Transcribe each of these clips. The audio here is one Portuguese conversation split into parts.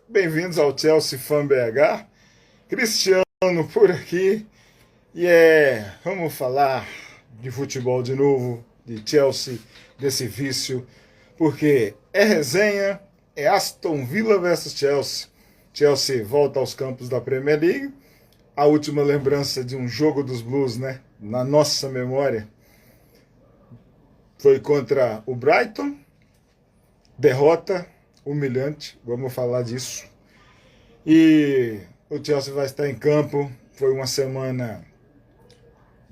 Bem-vindos ao Chelsea Fan BH, Cristiano por aqui, e vamos falar de futebol de novo, de Chelsea, desse vício, porque é resenha, é Aston Villa versus Chelsea. Chelsea volta aos campos da Premier League, a última lembrança de um jogo dos Blues, né, na nossa memória, foi contra o Brighton, derrota humilhante, vamos falar disso. E o Chelsea vai estar em campo. Foi uma semana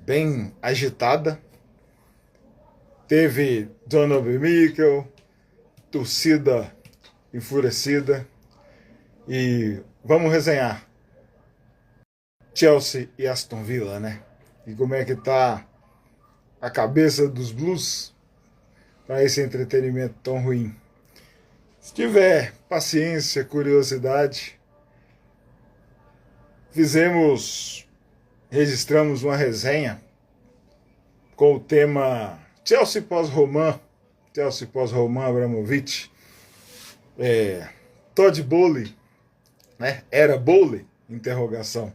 bem agitada. Teve Donovan Mikel, torcida enfurecida. E vamos resenhar Chelsea e Aston Villa, né? E como é que tá a cabeça dos Blues para esse entretenimento tão ruim. Se tiver paciência, curiosidade, registramos uma resenha com o tema Chelsea pós-Roman Abramovich, Todd Bowley, né? Era Bowley? Interrogação.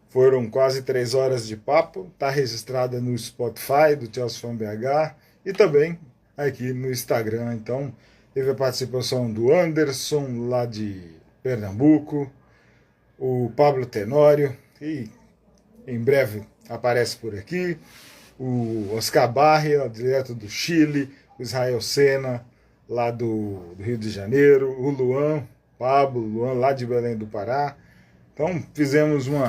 Foram quase 3 horas de papo, está registrada no Spotify do Chelsea Fan BH e também aqui no Instagram. Então, teve a participação do Anderson, lá de Pernambuco, o Pablo Tenório, que em breve aparece por aqui, o Oscar Barria, direto do Chile, o Israel Sena, lá do Rio de Janeiro, o Luan, lá de Belém do Pará. Então fizemos um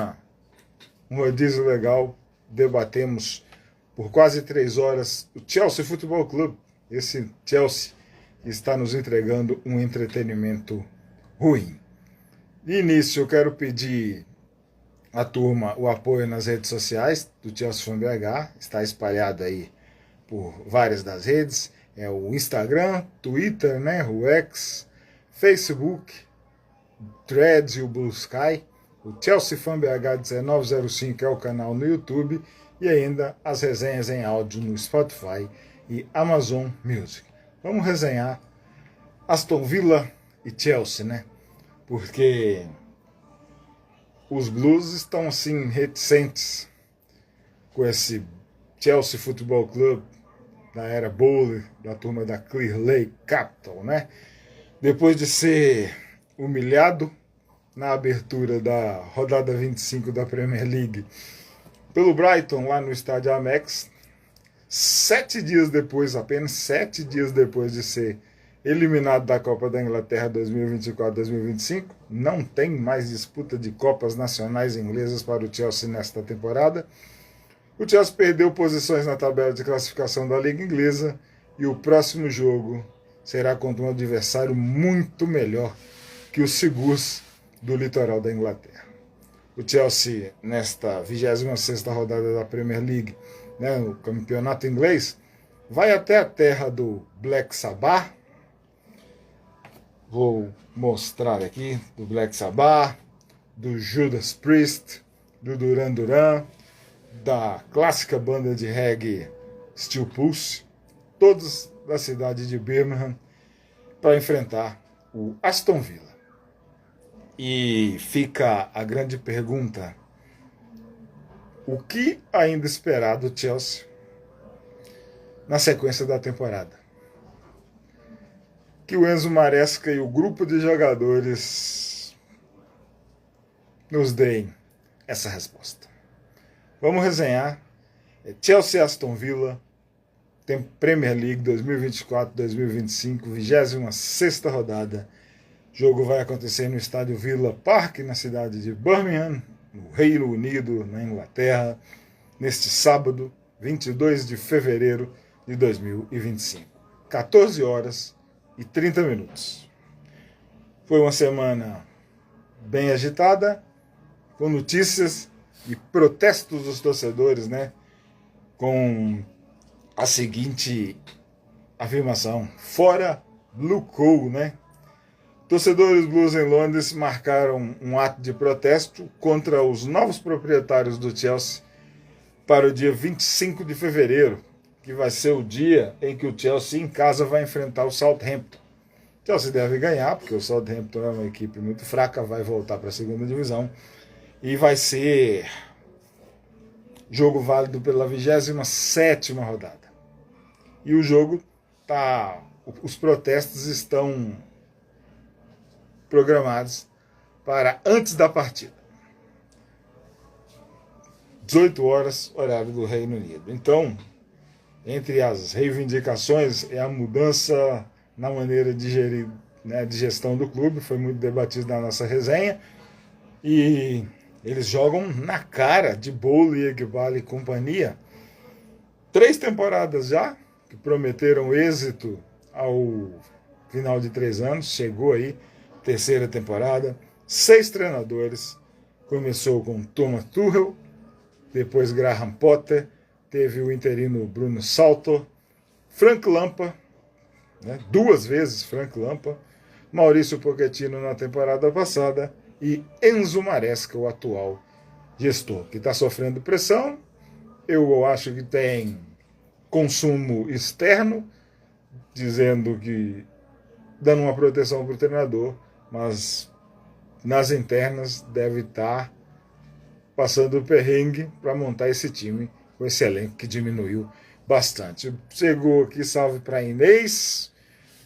rodízio legal, debatemos por quase 3 horas o Chelsea Futebol Clube, esse Chelsea que está nos entregando um entretenimento ruim. De início, eu quero pedir à turma o apoio nas redes sociais do Chelsea Fan BH. Está espalhado aí por várias das redes. É o Instagram, Twitter, né, o X, Facebook, Threads e o Blue Sky. O Chelsea Fan BH 1905 é o canal no YouTube. E ainda as resenhas em áudio no Spotify e Amazon Music. Vamos resenhar Aston Villa e Chelsea, né? Porque os Blues estão assim reticentes com esse Chelsea Football Club da era Bowley, da turma da Clear Lake Capital, né? Depois de ser humilhado na abertura da rodada 25 da Premier League pelo Brighton lá no estádio Amex, 7 dias depois, apenas 7 dias depois de ser eliminado da Copa da Inglaterra 2024-2025, não tem mais disputa de Copas Nacionais Inglesas para o Chelsea nesta temporada. O Chelsea perdeu posições na tabela de classificação da Liga Inglesa e o próximo jogo será contra um adversário muito melhor que o Seagulls do litoral da Inglaterra. O Chelsea, nesta 26ª rodada da Premier League, né, no campeonato inglês, vai até a terra do Black Sabbath. Vou mostrar aqui do Black Sabbath, do Judas Priest, do Duran Duran, da clássica banda de reggae Steel Pulse, todos da cidade de Birmingham, para enfrentar o Aston Villa. E fica a grande pergunta: o que ainda esperar do Chelsea na sequência da temporada? Que o Enzo Maresca e o grupo de jogadores nos deem essa resposta. Vamos resenhar Chelsea Aston Villa, tem Premier League 2024-2025, 26ª rodada. O jogo vai acontecer no estádio Villa Park, na cidade de Birmingham, no Reino Unido, na Inglaterra, neste sábado, 22 de fevereiro de 2025. 14 horas e 30 minutos. Foi uma semana bem agitada, com notícias e protestos dos torcedores, né? Com a seguinte afirmação: fora Blue Coal, né? Torcedores blues em Londres marcaram um ato de protesto contra os novos proprietários do Chelsea para o dia 25 de fevereiro, que vai ser o dia em que o Chelsea em casa vai enfrentar o Southampton. O Chelsea deve ganhar, porque o Southampton é uma equipe muito fraca, vai voltar para a segunda divisão, e vai ser jogo válido pela 27ª rodada. E o jogo tá, os protestos estão programados para antes da partida. 18 horas, horário do Reino Unido. Então, entre as reivindicações é a mudança na maneira de gerir, né, de gestão do clube, foi muito debatido na nossa resenha, e eles jogam na cara de Bowley, Eghbali e companhia. 3 temporadas já, que prometeram êxito ao final de 3 anos, chegou aí, 3ª temporada, 6 treinadores, começou com Thomas Tuchel, depois Graham Potter, teve o interino Bruno Salto, Frank Lampard, né, 2 vezes Frank Lampard, Maurício Pochettino na temporada passada e Enzo Maresca, o atual gestor, que está sofrendo pressão. Eu acho que tem consumo externo, dizendo que dando uma proteção para o treinador, mas nas internas deve estar passando o perrengue para montar esse time com esse elenco que diminuiu bastante. Chegou aqui, salve para Inês,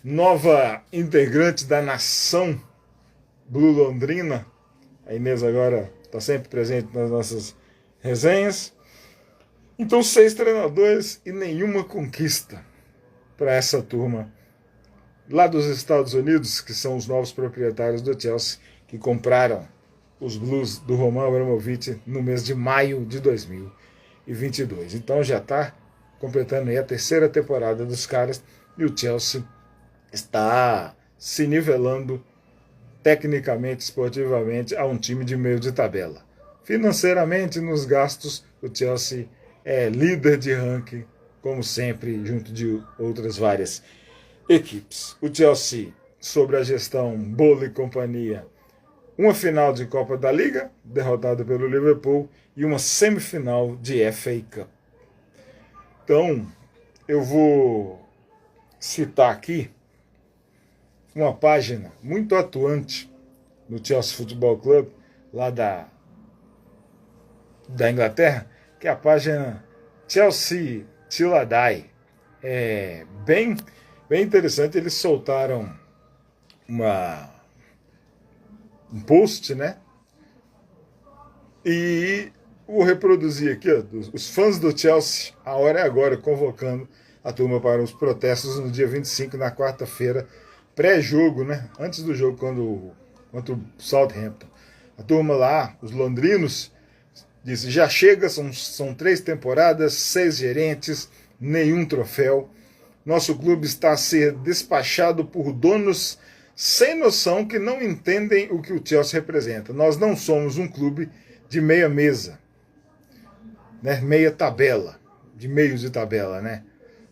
nova integrante da nação Blue Londrina. A Inês agora está sempre presente nas nossas resenhas. Então, 6 treinadores e nenhuma conquista para essa turma lá dos Estados Unidos, que são os novos proprietários do Chelsea, que compraram os Blues do Roman Abramovich no mês de maio de 2022. Então já está completando aí a 3ª temporada dos caras, e o Chelsea está se nivelando tecnicamente, esportivamente, a um time de meio de tabela. Financeiramente, nos gastos, o Chelsea é líder de ranking, como sempre, junto de outras várias equipes. O Chelsea, sobre a gestão Bowley e companhia, uma final de Copa da Liga, derrotado pelo Liverpool, e uma semifinal de FA Cup. Então, eu vou citar aqui uma página muito atuante no Chelsea Football Club, lá da Inglaterra, que é a página Chelsea Till I Die. É bem interessante. Eles soltaram um post, né? E vou reproduzir aqui, ó, os fãs do Chelsea, a hora é agora, convocando a turma para os protestos no dia 25, na quarta-feira, pré-jogo, né? Antes do jogo contra o Southampton. A turma lá, os londrinos, disse: já chega, são 3 temporadas, 6 gerentes, nenhum troféu. Nosso clube está a ser despachado por donos sem noção, que não entendem o que o Chelsea representa. Nós não somos um clube de meia mesa, né? Meia tabela, de meios de tabela, né?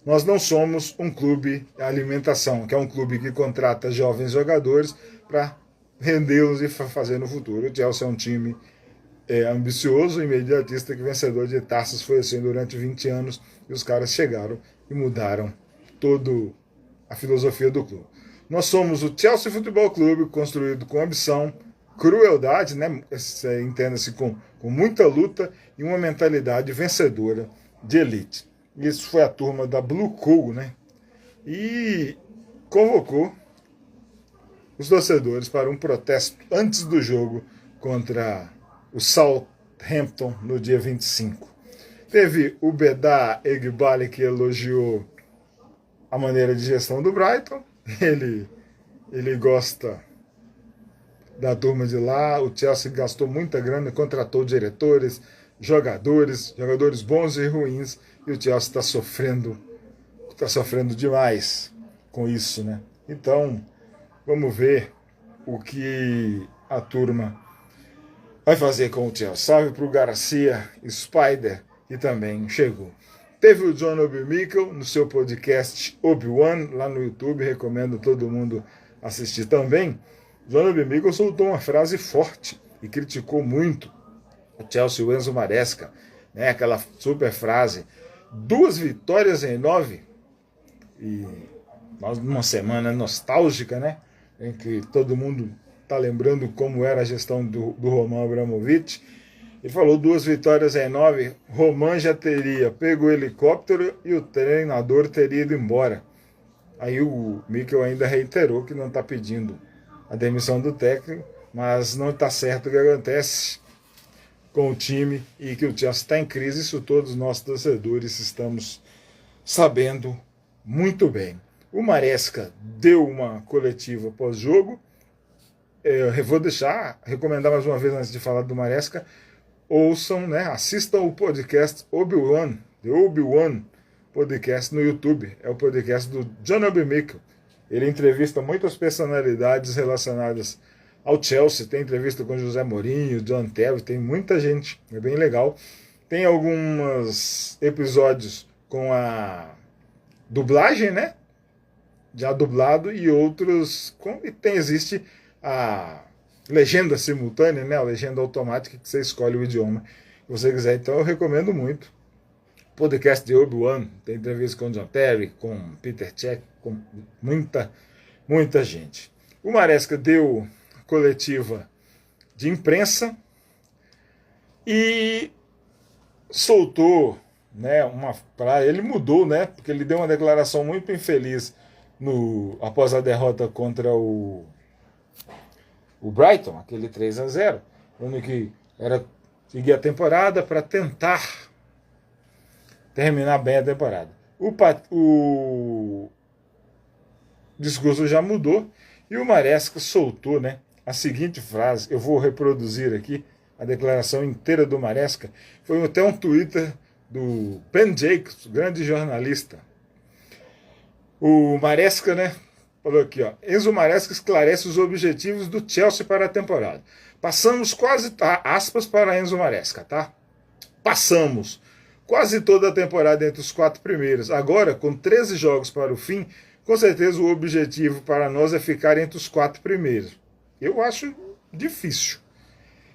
Nós não somos um clube de alimentação, que é um clube que contrata jovens jogadores para rendê-los e fazer no futuro. O Chelsea é um time ambicioso, imediatista, que vencedor de taças, foi assim durante 20 anos, e os caras chegaram e mudaram toda a filosofia do clube. Nós somos o Chelsea Futebol Clube, construído com ambição, crueldade, né? Entenda-se com muita luta e uma mentalidade vencedora de elite. Isso foi a turma da Blue Coal, né? E convocou os torcedores para um protesto antes do jogo contra o Southampton no dia 25. Teve o Bedah Eghbali, que elogiou a maneira de gestão do Brighton. Ele gosta da turma de lá. O Chelsea gastou muita grana, contratou diretores, jogadores bons e ruins, e o Chelsea está sofrendo demais com isso, né? Então, vamos ver o que a turma vai fazer com o Chelsea. Salve para o Garcia Spider, que também chegou. Teve o John Obi-Mikel no seu podcast Obi-Wan, lá no YouTube, recomendo todo mundo assistir também. Jonathan Michael soltou uma frase forte e criticou muito o Chelsea, o Enzo Maresca, né? Aquela super frase, 2 vitórias em 9, e nós numa semana nostálgica, né? Em que todo mundo está lembrando como era a gestão do Roman Abramovich. Ele falou 2 vitórias em 9, Roman já teria pego o helicóptero e o treinador teria ido embora. Aí o Mikel ainda reiterou que não está pedindo a demissão do técnico, mas não está certo o que acontece com o time e que o Chelsea está em crise. Isso todos nós torcedores estamos sabendo muito bem. O Maresca deu uma coletiva pós-jogo. Eu vou recomendar mais uma vez antes de falar do Maresca, ouçam, né, assistam o podcast Obi-Wan, The Obi-Wan Podcast no YouTube. É o podcast do Jonathan Michael. Ele entrevista muitas personalidades relacionadas ao Chelsea. Tem entrevista com José Mourinho, John Terry, tem muita gente. É bem legal. Tem alguns episódios com a dublagem, né? Já dublado, e outros existe a legenda simultânea, né? A legenda automática, que você escolhe o idioma que você quiser. Então eu recomendo muito. Podcast de Obi-Wan, tem entrevista com John Terry, com Peter Cech, com muita gente. O Maresca deu coletiva de imprensa e soltou, né, ele mudou, né, porque ele deu uma declaração muito infeliz após a derrota contra o Brighton, aquele 3-0, onde que era seguir a temporada para tentar terminar bem a temporada. O discurso já mudou e o Maresca soltou, né, a seguinte frase. Eu vou reproduzir aqui a declaração inteira do Maresca. Foi até um Twitter do Ben Jacobs, grande jornalista. O Maresca, né, falou aqui, ó: Enzo Maresca esclarece os objetivos do Chelsea para a temporada. Passamos quase, aspas para Enzo Maresca, tá? Passamos quase toda a temporada entre os 4 primeiros. Agora, com 13 jogos para o fim, com certeza o objetivo para nós é ficar entre os 4 primeiros. Eu acho difícil.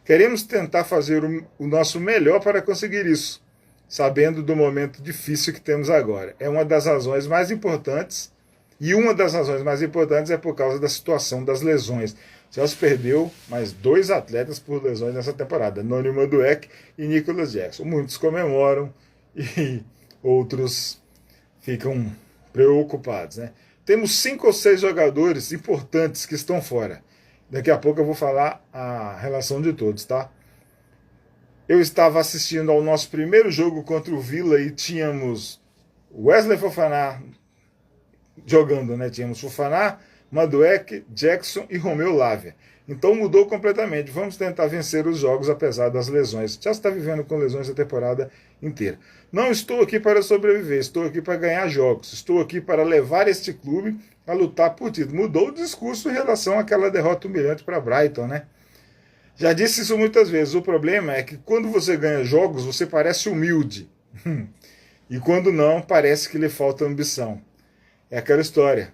Queremos tentar fazer o nosso melhor para conseguir isso, sabendo do momento difícil que temos agora. É uma das razões mais importantes, e uma das razões mais importantes é por causa da situação das lesões. O Chelsea perdeu mais 2 atletas por lesões nessa temporada, Noni Madueke e Nicolas Jackson. Muitos comemoram e outros ficam preocupados, né? Temos 5 ou 6 jogadores importantes que estão fora. Daqui a pouco eu vou falar a relação de todos, tá? Eu estava assistindo ao nosso primeiro jogo contra o Villa e tínhamos Wesley Fofana jogando, né? Tínhamos Fofana, Madueke, Jackson e Romeu Lavia. Então mudou completamente. Vamos tentar vencer os jogos apesar das lesões. Já está vivendo com lesões a temporada inteira. Não estou aqui para sobreviver, estou aqui para ganhar jogos. Estou aqui para levar este clube a lutar por título. Mudou o discurso em relação àquela derrota humilhante para Brighton, né? Já disse isso muitas vezes. O problema é que quando você ganha jogos, você parece humilde. E quando não, parece que lhe falta ambição. É aquela história.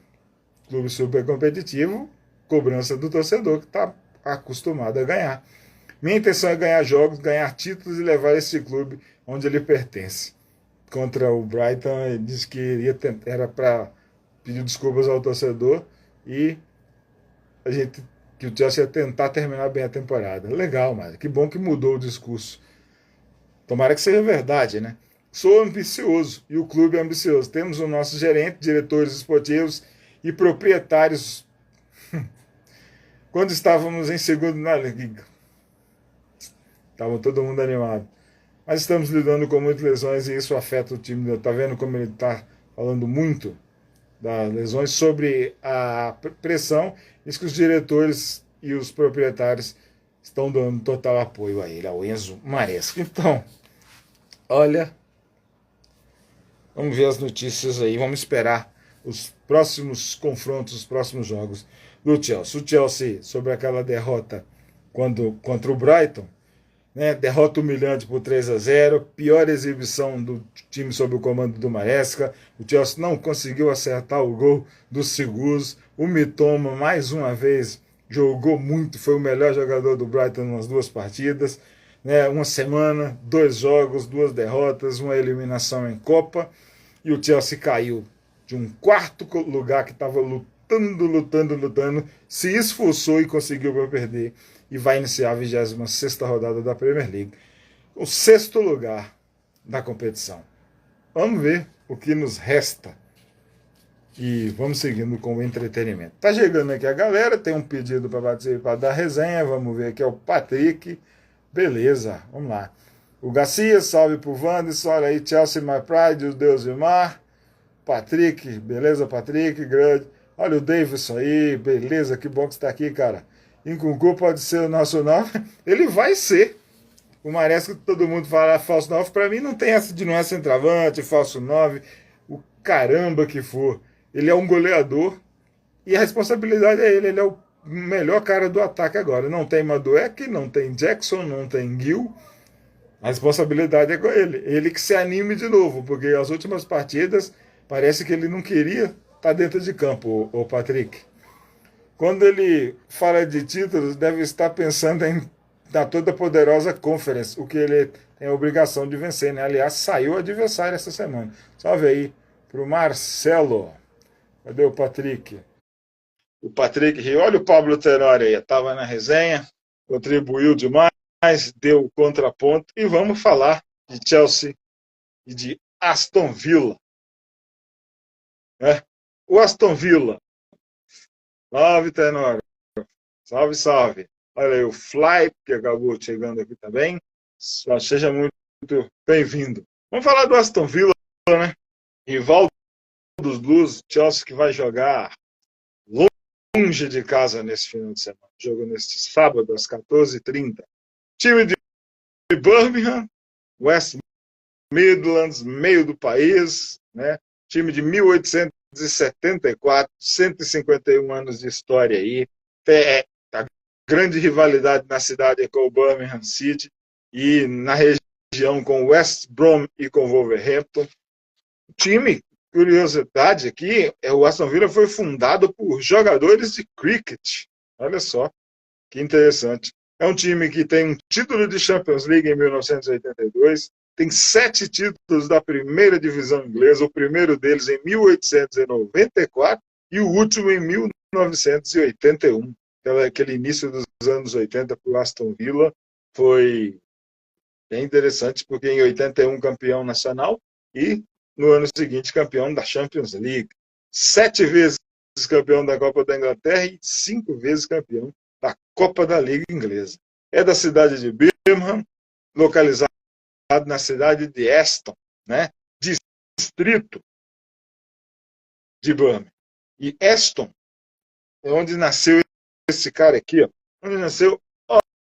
Clube super competitivo, cobrança do torcedor que está acostumado a ganhar. Minha intenção é ganhar jogos, ganhar títulos e levar esse clube onde ele pertence. Contra o Brighton, ele disse que era para pedir desculpas ao torcedor e que o Chelsea ia tentar terminar bem a temporada. Legal, mas que bom que mudou o discurso. Tomara que seja verdade, né? Sou ambicioso e o clube é ambicioso. Temos o nosso gerente, diretores esportivos e proprietários. Quando estávamos em segundo na liga, estava todo mundo animado. Mas estamos lidando com muitas lesões e isso afeta o time. Está vendo como ele está falando muito das lesões, sobre a pressão. Diz que os diretores e os proprietários estão dando total apoio a ele, ao Enzo Maresca. Então, olha, vamos ver as notícias aí, vamos esperar os próximos confrontos, os próximos jogos do Chelsea. O Chelsea, sobre aquela derrota contra o Brighton, né, derrota humilhante por 3-0, pior exibição do time sob o comando do Maresca. O Chelsea não conseguiu acertar o gol dos seguros. O Mitoma, mais uma vez, jogou muito, foi o melhor jogador do Brighton nas duas partidas, né? Uma semana, 2 jogos, 2 derrotas, uma eliminação em Copa, e o Chelsea caiu de um quarto lugar que estava lutando, se esforçou e conseguiu para perder, e vai iniciar a 26ª rodada da Premier League. O 6º lugar da competição. Vamos ver o que nos resta. E vamos seguindo com o entretenimento. Tá chegando aqui a galera, tem um pedido para participar da resenha, vamos ver aqui, é o Patrick. Beleza, vamos lá. O Garcia, salve pro Wanderson, olha aí, Chelsea My Pride, os Deus e Mar. Patrick, beleza, Patrick, grande. Olha o Davidson aí, beleza, que bom que você tá aqui, cara. Nkunku pode ser o nosso 9, ele vai ser. O Maresco, todo mundo fala falso 9, para mim não tem essa de não é centroavante, falso 9, o caramba que for. Ele é um goleador e a responsabilidade é ele é o melhor cara do ataque agora. Não tem Madueke, não tem Jackson, não tem Gil. A responsabilidade é com ele. Ele que se anime de novo, porque as últimas partidas parece que ele não queria estar dentro de campo, o Patrick. Quando ele fala de títulos, deve estar pensando na toda poderosa Conference, o que ele tem a obrigação de vencer, né? Aliás, saiu o adversário essa semana. Salve aí pro Marcelo. Cadê o Patrick? O Patrick, olha o Pablo Tenório aí, estava na resenha, contribuiu demais, deu o contraponto, e vamos falar de Chelsea e de Aston Villa. O Aston Villa. Salve, Tenório. Salve, salve. Olha aí o Fly, que acabou chegando aqui também. Seja muito bem-vindo. Vamos falar do Aston Villa, né? Rival dos Blues, Chelsea que vai jogar longe de casa nesse final de semana. Jogo neste sábado, às 14h30. Time de Birmingham, West Midlands, meio do país, né? Time de 1874, 151 anos de história aí. A grande rivalidade na cidade é com o Birmingham City e na região com West Brom e com Wolverhampton. O time, curiosidade aqui, o Aston Villa foi fundado por jogadores de cricket. Olha só, que interessante. É um time que tem um título de Champions League em 1982, tem 7 títulos da primeira divisão inglesa, o primeiro deles em 1894 e o último em 1981. Aquele início dos anos 80 para o Aston Villa foi bem interessante, porque em 81 campeão nacional e no ano seguinte campeão da Champions League. 7 vezes campeão da Copa da Inglaterra e 5 vezes campeão da Copa da Liga Inglesa. É da cidade de Birmingham, localizado na cidade de Aston, né? Distrito de Birmingham. E Aston é onde nasceu esse cara aqui, ó, onde nasceu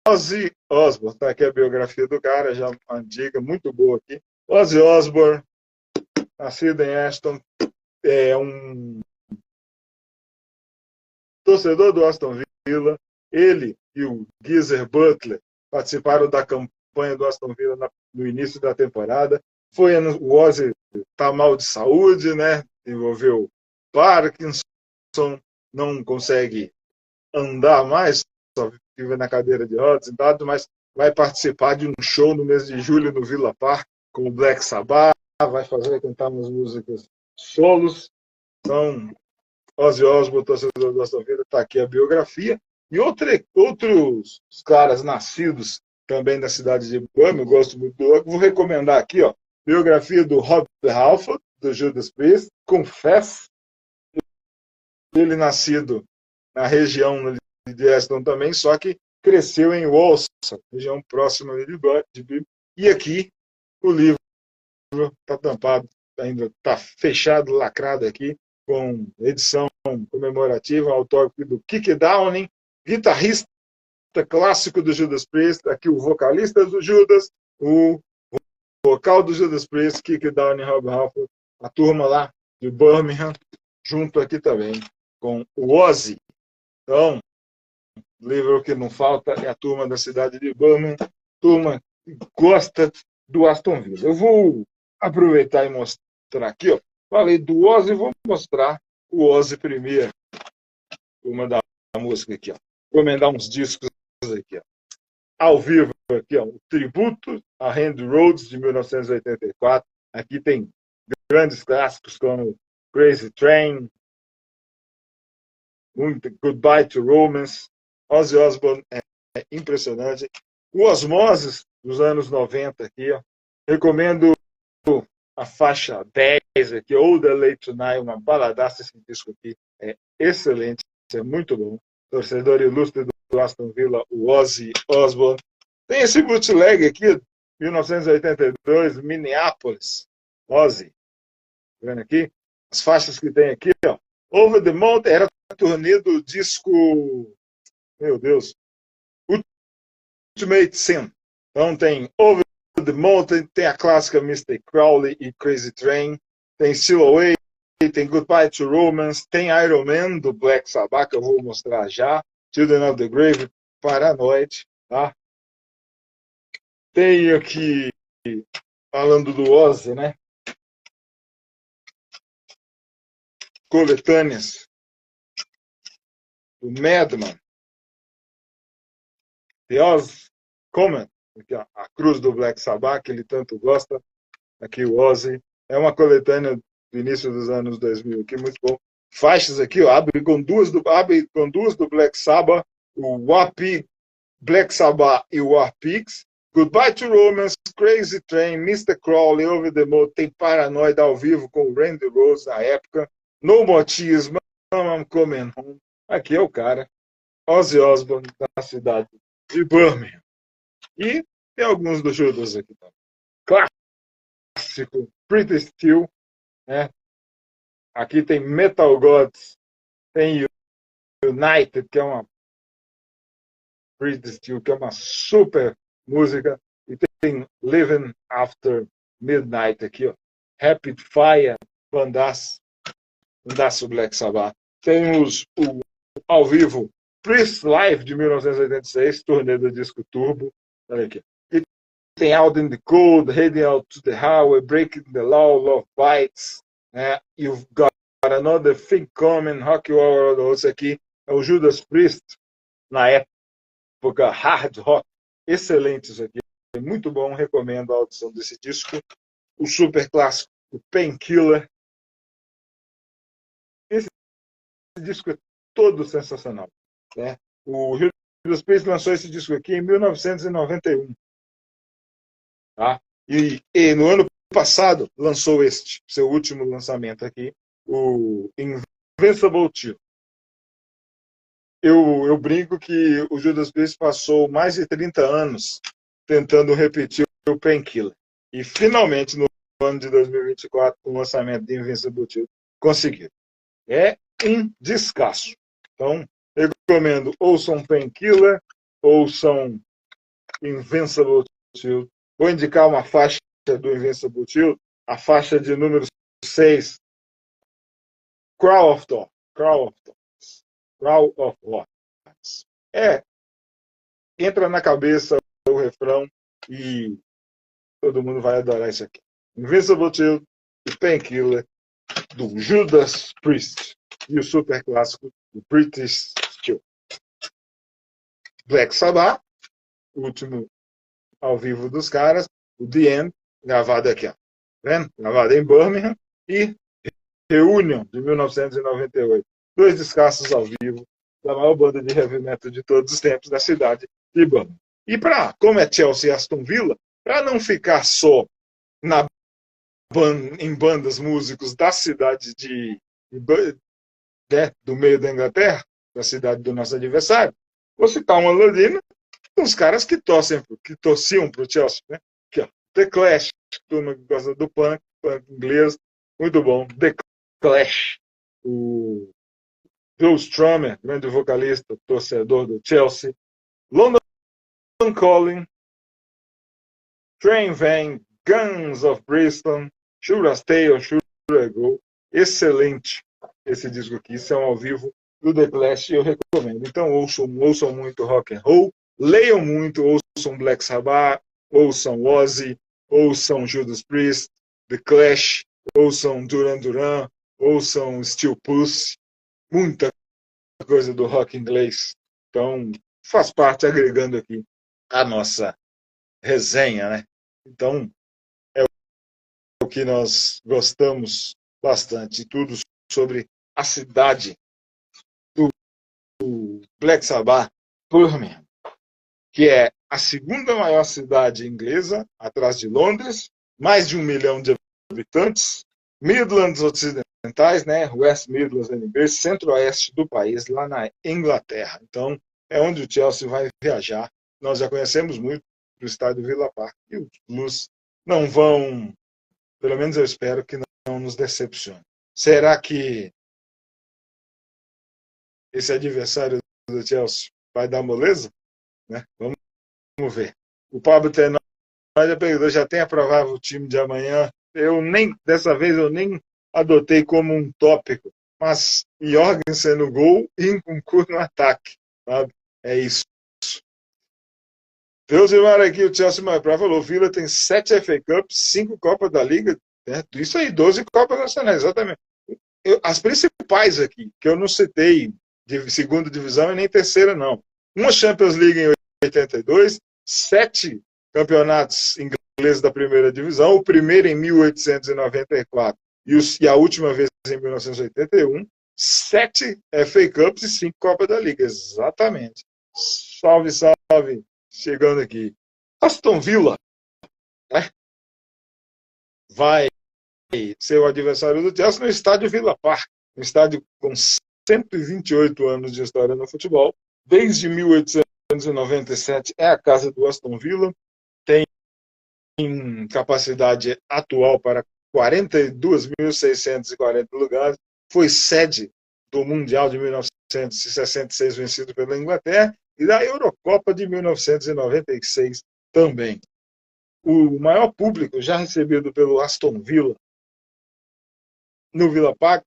Ozzy Osbourne. Está aqui a biografia do cara, já antiga, muito boa aqui. Ozzy Osbourne, nascido em Aston, é um torcedor do Aston Villa. Ele e o Geezer Butler participaram da campanha do Aston Villa no início da temporada. O Ozzy está mal de saúde, né? Desenvolveu Parkinson, não consegue andar mais, só vive na cadeira de rodas, mas vai participar de um show no mês de julho no Villa Park com o Black Sabbath, vai cantar umas músicas solos. Então, Ozzy Osbourne, torcedor do Aston Villa, está aqui a biografia. E outros caras nascidos também na cidade de Birmingham, eu gosto muito do vou recomendar aqui, ó, biografia do Rob Halford, do Judas Priest, Confess, ele nascido na região de Aston também, só que cresceu em Walsall, região próxima de Birmingham. E aqui o livro está tampado, ainda está fechado, lacrado aqui, com edição comemorativa, autógrafo do Kiki Downing, guitarrista clássico do Judas Priest, aqui o vocalista do Judas, o vocal do Judas Priest, Kiki Downing, Rob Halford, a turma lá de Birmingham, junto aqui também com o Ozzy. Então, o livro que não falta é a turma da cidade de Birmingham, turma que gosta do Aston Villa. Eu vou aproveitar e mostrar aqui, ó. Falei do Ozzy, vou mostrar o Ozzy primeiro, uma da música aqui, ó. recomendar uns discos aqui, ó. Ao vivo aqui, ó, o tributo a Randy Rhoads de 1984. Aqui tem grandes clássicos como Crazy Train, Goodbye to Romance. Ozzy Osbourne é impressionante. O Osmosis dos anos 90 aqui, ó. Recomendo a faixa 10 aqui, All the Late Tonight, uma baladaça. Esse disco aqui é excelente, é muito bom. Torcedor ilustre do Aston Villa, o Ozzy Osbourne. Tem esse bootleg aqui, 1982, Minneapolis, Ozzy. Vendo aqui? As faixas que tem aqui, ó. Over the Mountain, era a turnê do disco, meu Deus, Ultimate Sin. Então tem Over the Mountain, tem a clássica Mr. Crowley e Crazy Train, tem Still Away, tem Goodbye to Romance, tem Iron Man do Black Sabbath, que eu vou mostrar já, Children of the Grave, Paranoid, tá? Tem aqui, falando do Ozzy, né? Coletâneas do Madman, The Oz Comet, aqui, ó, a cruz do Black Sabbath, que ele tanto gosta, aqui o Ozzy, é uma coletânea do início dos anos 2000, que muito bom. Faixas aqui, ó, abre com duas do Black Sabbath, o War Black Sabbath e o War Pigs, Goodbye to Romance, Crazy Train, Mr. Crowley, Over the Moon, tem Paranoid ao vivo com o Randy Rhoads na época, No More Tears, I'm Coming Home, aqui é o cara, Ozzy Osbourne, da cidade de Birmingham. E tem alguns do Judas aqui também. Clássico, Pretty Still, né? Aqui tem Metal Gods, tem United, que é uma Pretty Still, que é uma super música, e tem Living After Midnight aqui, ó. Rapid Fire, bandaço Black Sabbath. Tem o ao vivo Priest Live de 1986, turnê do disco Turbo. Olha aqui. E tem Out in the Cold, Heading Out to the Highway, Breaking the Law, Love Bites, né? You've Got Another Thing Coming, Rock You All Around. Esse aqui é o Judas Priest, na época hard rock. Excelente isso aqui. É muito bom, recomendo a audição desse disco. O super clássico, o Painkiller. Esse disco é todo sensacional, né? O Judas Priest lançou esse disco aqui em 1991. Tá? E no ano passado lançou este, seu último lançamento aqui, o Invincible Two. Eu brinco que o Judas Priest passou mais de 30 anos tentando repetir o Painkiller. E finalmente, no ano de 2024, com o lançamento de Invincible Two, conseguiu. É um descasso. Então, recomendo, ouçam Painkiller, ouçam Invincible Two. Vou indicar uma faixa do Invincible Two, a faixa de número 6, Crow of Thorns. Entra na cabeça o refrão e todo mundo vai adorar isso aqui. Invincible Two e Painkiller do Judas Priest e o super clássico do British Steel. Black Sabbath, o último ao vivo dos caras, o The End, gravado aqui, ó. Vendo? Gravado em Birmingham, e Reunion, de 1998. 2 descassos ao vivo da maior banda de heavy metal de todos os tempos da cidade de Birmingham. E como é Chelsea e Aston Villa, para não ficar só em bandas músicos da cidade do meio da Inglaterra, da cidade do nosso adversário, vou citar uma londrina, os caras que torciam para o Chelsea, né? Aqui, ó, The Clash, turma que gosta do punk inglês, muito bom. The Clash, o Joe Strummer, grande vocalista, torcedor do Chelsea, London Calling, Train Van, Guns of Bristol, Should I Stay or Should I Go? Excelente esse disco aqui, isso é um ao vivo do The Clash, eu recomendo. Então ouçam muito rock and roll, leiam muito, ouçam Black Sabbath, ouçam Ozzy, ouçam Judas Priest, The Clash, ouçam Duran Duran, ouçam Steel Pulse, muita coisa do rock inglês Então, faz parte agregando aqui a nossa resenha, né? Então, é o que nós gostamos bastante, tudo sobre a cidade do Black Sabbath, Birmingham, que é a segunda maior cidade inglesa, atrás de Londres, mais de 1 milhão de habitantes, Midlands Ocidentais, né, West Midlands em inglês, centro-oeste do país, lá na Inglaterra. Então, é onde o Chelsea vai viajar. Nós já conhecemos muito do estádio Villa Park e os Blues não vão, pelo menos eu espero que não nos decepcione. Será que esse adversário do Chelsea vai dar moleza? Né? Vamos ver. O Pablo Tenório já perguntou, já tem aprovado o time de amanhã. Dessa vez eu nem adotei como um tópico, mas Jorgensen no gol e Nkunku no ataque. Sabe? É isso. Deus e Mar aqui, o Chelsea mais bravo falou, o Villa tem 7 FA Cups, 5 Copas da Liga, né? Isso aí, 12 Copas Nacionais, exatamente. As principais aqui, que eu não citei de segunda divisão e nem terceira, não. Uma Champions League em 82, 7 campeonatos ingleses da primeira divisão, o primeiro em 1894 e a última vez em 1981, 7 FA Cups e 5 Copas da Liga, exatamente. Salve, salve, chegando aqui. Aston Villa, né? Vai ser o adversário do Chelsea no estádio Villa Park, um estádio com 128 anos de história no futebol. Desde 1897 é a casa do Aston Villa, tem capacidade atual para 42.640 lugares, foi sede do Mundial de 1966 vencido pela Inglaterra e da Eurocopa de 1996 também. O maior público já recebido pelo Aston Villa no Villa Park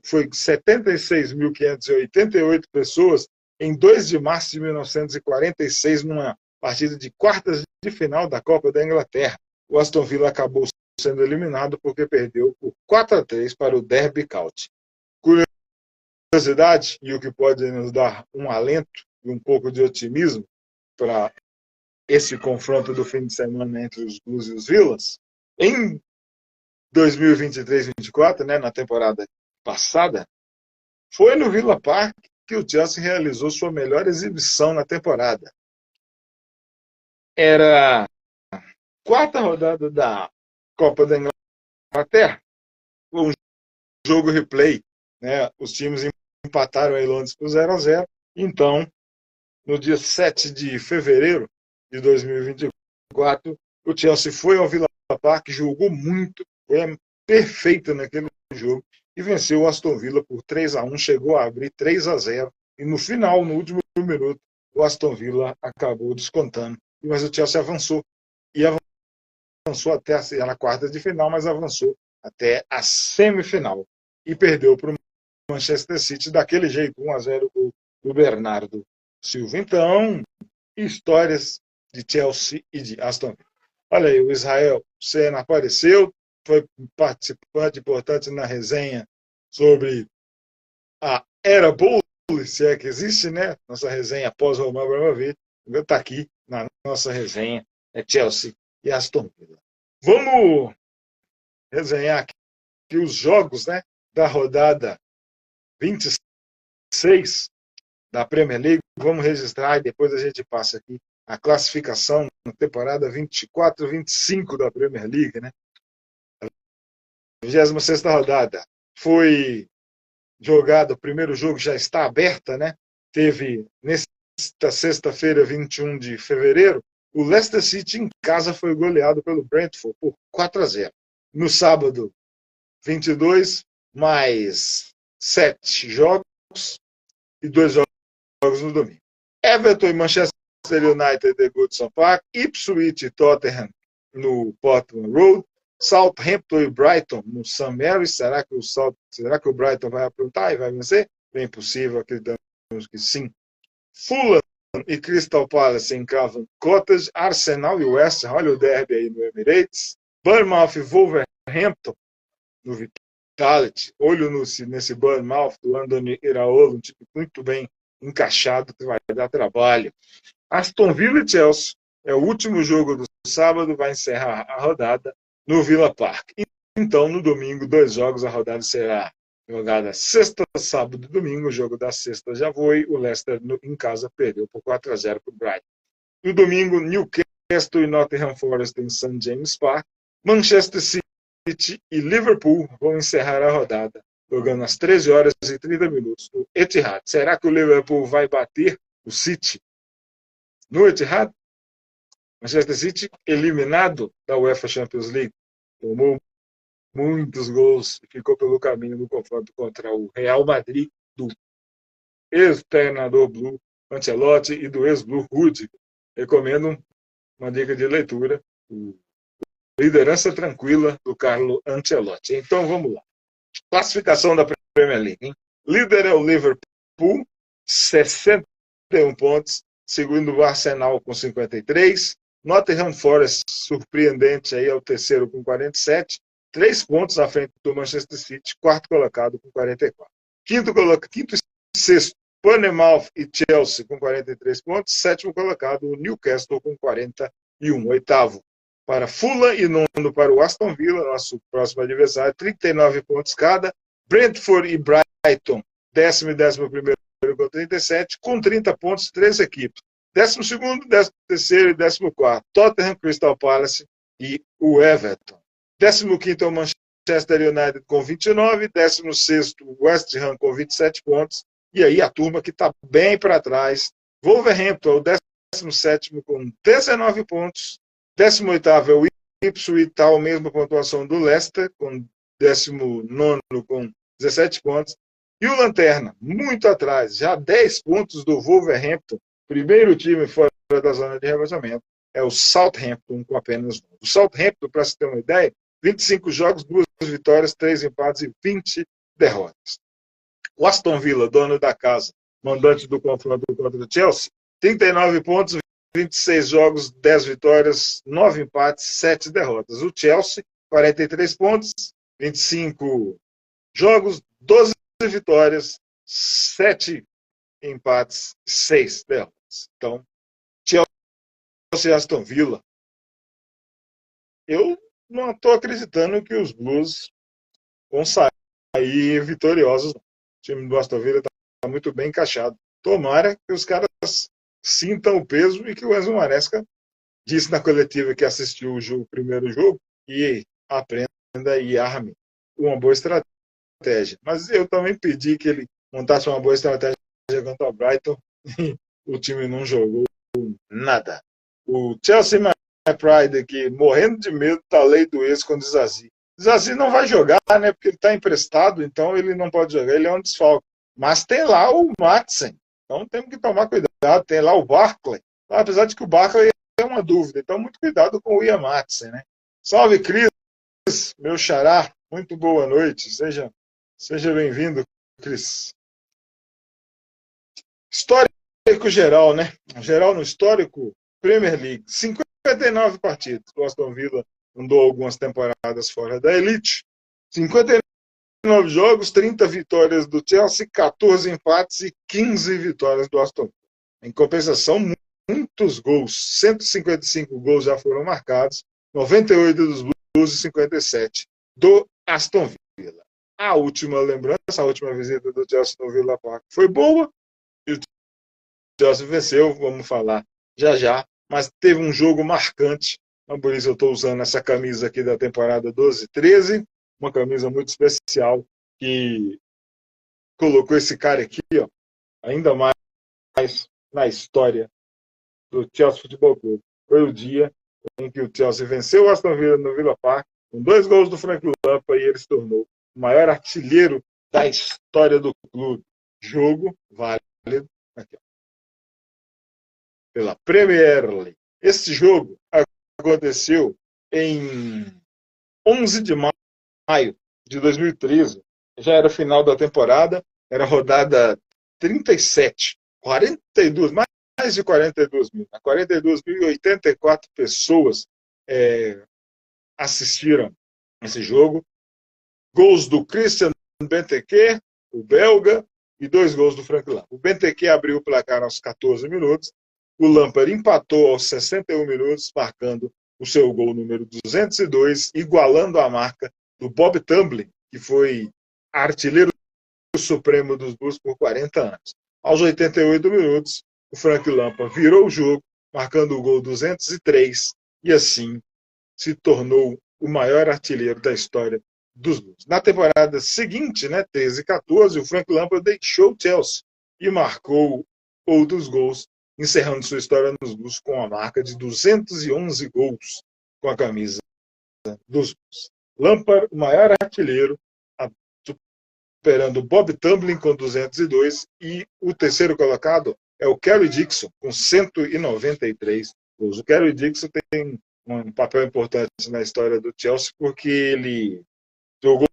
foi 76.588 pessoas em 2 de março de 1946, numa partida de quartas de final da Copa da Inglaterra. O Aston Villa acabou sendo eliminado porque perdeu por 4-3 para o Derby County. Curiosidade, e o que pode nos dar um alento e um pouco de otimismo para esse confronto do fim de semana entre os Blues e os Villas, em 2023-24, né, na temporada passada, foi no Villa Park que o Chelsea realizou sua melhor exibição na temporada. Era a 4ª rodada da Copa da Inglaterra, um jogo replay, né, os times empataram em Londres por 0-0, então, no dia 7 de fevereiro de 2024, o Chelsea foi ao Villa Park, jogou muito, foi perfeito naquele jogo e venceu o Aston Villa por 3-1, chegou a abrir 3-0 e no final, no último minuto, o Aston Villa acabou descontando, mas o Chelsea avançou e avançou até na quarta de final, mas avançou até a semifinal e perdeu para o Manchester City daquele jeito, 1-0 do Bernardo Silva. Então, histórias de Chelsea e de Aston Villa. Olha aí, o Israel Senna apareceu, foi participante importante na resenha sobre a Era Bowley, se é que existe, né? Nossa resenha após o Roman Abramovich. Está aqui na nossa resenha, é Chelsea e Aston Villa. Vamos resenhar aqui os jogos, né, da rodada 26 da Premier League. Vamos registrar e depois a gente passa aqui a classificação na temporada 24-25 da Premier League, né? A 26ª rodada foi jogada, o primeiro jogo já está aberta, né? Teve nesta sexta-feira, 21 de fevereiro, o Leicester City em casa foi goleado pelo Brentford por 4-0. No sábado, 22, mais 7 jogos e 2 jogos no domingo. Everton e Manchester United de Goodison Park, Ipswich e Tottenham no Portman Road, Southampton e Brighton no St. Mary's. Será que o Brighton vai aprontar e vai vencer? Bem possível, acreditamos que sim. Fulham e Crystal Palace em Craven Cottage, Arsenal e West Ham, olha o derby aí no Emirates, Bournemouth e Wolverhampton no Vitality, olho nesse Bournemouth do Andoni Iraola, um time muito bem encaixado que vai dar trabalho. Aston Villa e Chelsea é o último jogo do sábado, vai encerrar a rodada no Villa Park. Então, no domingo, 2 jogos, a rodada será jogada sexta, sábado e domingo. O jogo da sexta já foi, o Leicester em casa perdeu por 4-0 para o Brighton. No domingo, Newcastle e Nottingham Forest em St. James Park. Manchester City e Liverpool vão encerrar a rodada, jogando às 13 horas e 30 minutos no Etihad. Será que o Liverpool vai bater o City no Etihad? Manchester City eliminado da UEFA Champions League, tomou muitos gols e ficou pelo caminho no confronto contra o Real Madrid, do ex-treinador Blue Ancelotti e do ex-Blue Rudiger. Recomendo uma dica de leitura, Liderança Tranquila, do Carlo Ancelotti. Então vamos lá. Classificação da Premier League. Hein? Líder é o Liverpool, 61 pontos. Segundo o Arsenal com 53. Nottingham Forest, surpreendente, aí é o terceiro com 47. 3 pontos à frente do Manchester City, quarto colocado com 44. Quinto e sexto, Bournemouth e Chelsea com 43 pontos. Sétimo colocado, o Newcastle com 41. Oitavo para Fulham e nono para o Aston Villa, nosso próximo adversário, 39 pontos cada. Brentford e Brighton, décimo e 11º com 37, com 30 pontos, 3 equipes. 12º, 13º e 14º, Tottenham, Crystal Palace e o Everton. 15º é o Manchester United com 29, 16º West Ham com 27 pontos, e aí a turma que está bem para trás, Wolverhampton é o 17º com 19 pontos, 18º é o Ipswich, está a mesma pontuação do Leicester, com 19º com 17 pontos, e o Lanterna, muito atrás, já 10 pontos do Wolverhampton, primeiro time fora da zona de rebaixamento, é o Southampton com apenas 9. O Southampton, para se ter uma ideia, 25 jogos, 2 vitórias, 3 empates e 20 derrotas. O Aston Villa, dono da casa, mandante do confronto contra o Chelsea, 39 pontos, 26 jogos, 10 vitórias, 9 empates, 7 derrotas. O Chelsea, 43 pontos, 25 jogos, 12 vitórias, 7 empates, 6 derrotas. Então, Chelsea e Aston Villa. Eu não estou acreditando que os Blues vão sair vitoriosos. O time do Aston Villa está muito bem encaixado. Tomara que os caras sintam o peso e que o Enzo Maresca disse na coletiva que assistiu o primeiro jogo e aprenda e arme uma boa estratégia. Mas eu também pedi que ele montasse uma boa estratégia contra o Brighton e o time não jogou nada. O Chelsea My Pride aqui, morrendo de medo da lei do ex com o Zazi. Zazi não vai jogar, né? Porque ele está emprestado, então ele não pode jogar, ele é um desfalque. Mas tem lá o Madsen, então temos que tomar cuidado. Tem lá o Barkley, apesar de que o Barkley é uma dúvida, então muito cuidado com o Ian Madsen, né? Salve, Cris, meu xará, muito boa noite, seja bem-vindo, Cris. Histórico geral, né? Geral no histórico, Premier League, 59 partidas. O Aston Villa andou algumas temporadas fora da elite. 59 jogos, 30 vitórias do Chelsea, 14 empates e 15 vitórias do Aston Villa. Em compensação, muitos gols. 155 gols já foram marcados, 98 dos Blues e 57 do Aston Villa. A última lembrança, a última visita do Chelsea no Villa Park foi boa. E o Chelsea venceu, vamos falar já, mas teve um jogo marcante, então por isso eu estou usando essa camisa aqui da temporada 12-13, uma camisa muito especial, que colocou esse cara aqui, ó, ainda mais na história do Chelsea Futebol Clube. Foi o dia em que o Chelsea venceu o Aston Villa no Villa Park, com 2 gols do Frank Lampard, e ele se tornou o maior artilheiro da história do clube. Jogo válido aqui, ó, pela Premier League. Esse jogo aconteceu em 11 de maio de 2013. Já era final da temporada, era rodada 37. 42, mais de 42 mil. 42.084 pessoas assistiram esse jogo. Gols do Christian Benteke, o belga, e 2 gols do Frank Lampard. O Benteke abriu o placar aos 14 minutos, o Lampard empatou aos 61 minutos, marcando o seu gol número 202, igualando a marca do Bob Tumbling, que foi artilheiro supremo dos Bulls por 40 anos. Aos 88 minutos, o Frank Lampard virou o jogo, marcando o gol 203, e assim se tornou o maior artilheiro da história dos Bulls. Na temporada seguinte, 13 e 14, o Frank Lampard deixou o Chelsea e marcou outros gols, encerrando sua história nos Bulls com a marca de 211 gols com a camisa dos Bulls. Lampard, o maior artilheiro, superando Bob Tumbling com 202, e o terceiro colocado é o Kerry Dixon com 193 gols. O Kerry Dixon tem um papel importante na história do Chelsea porque ele jogou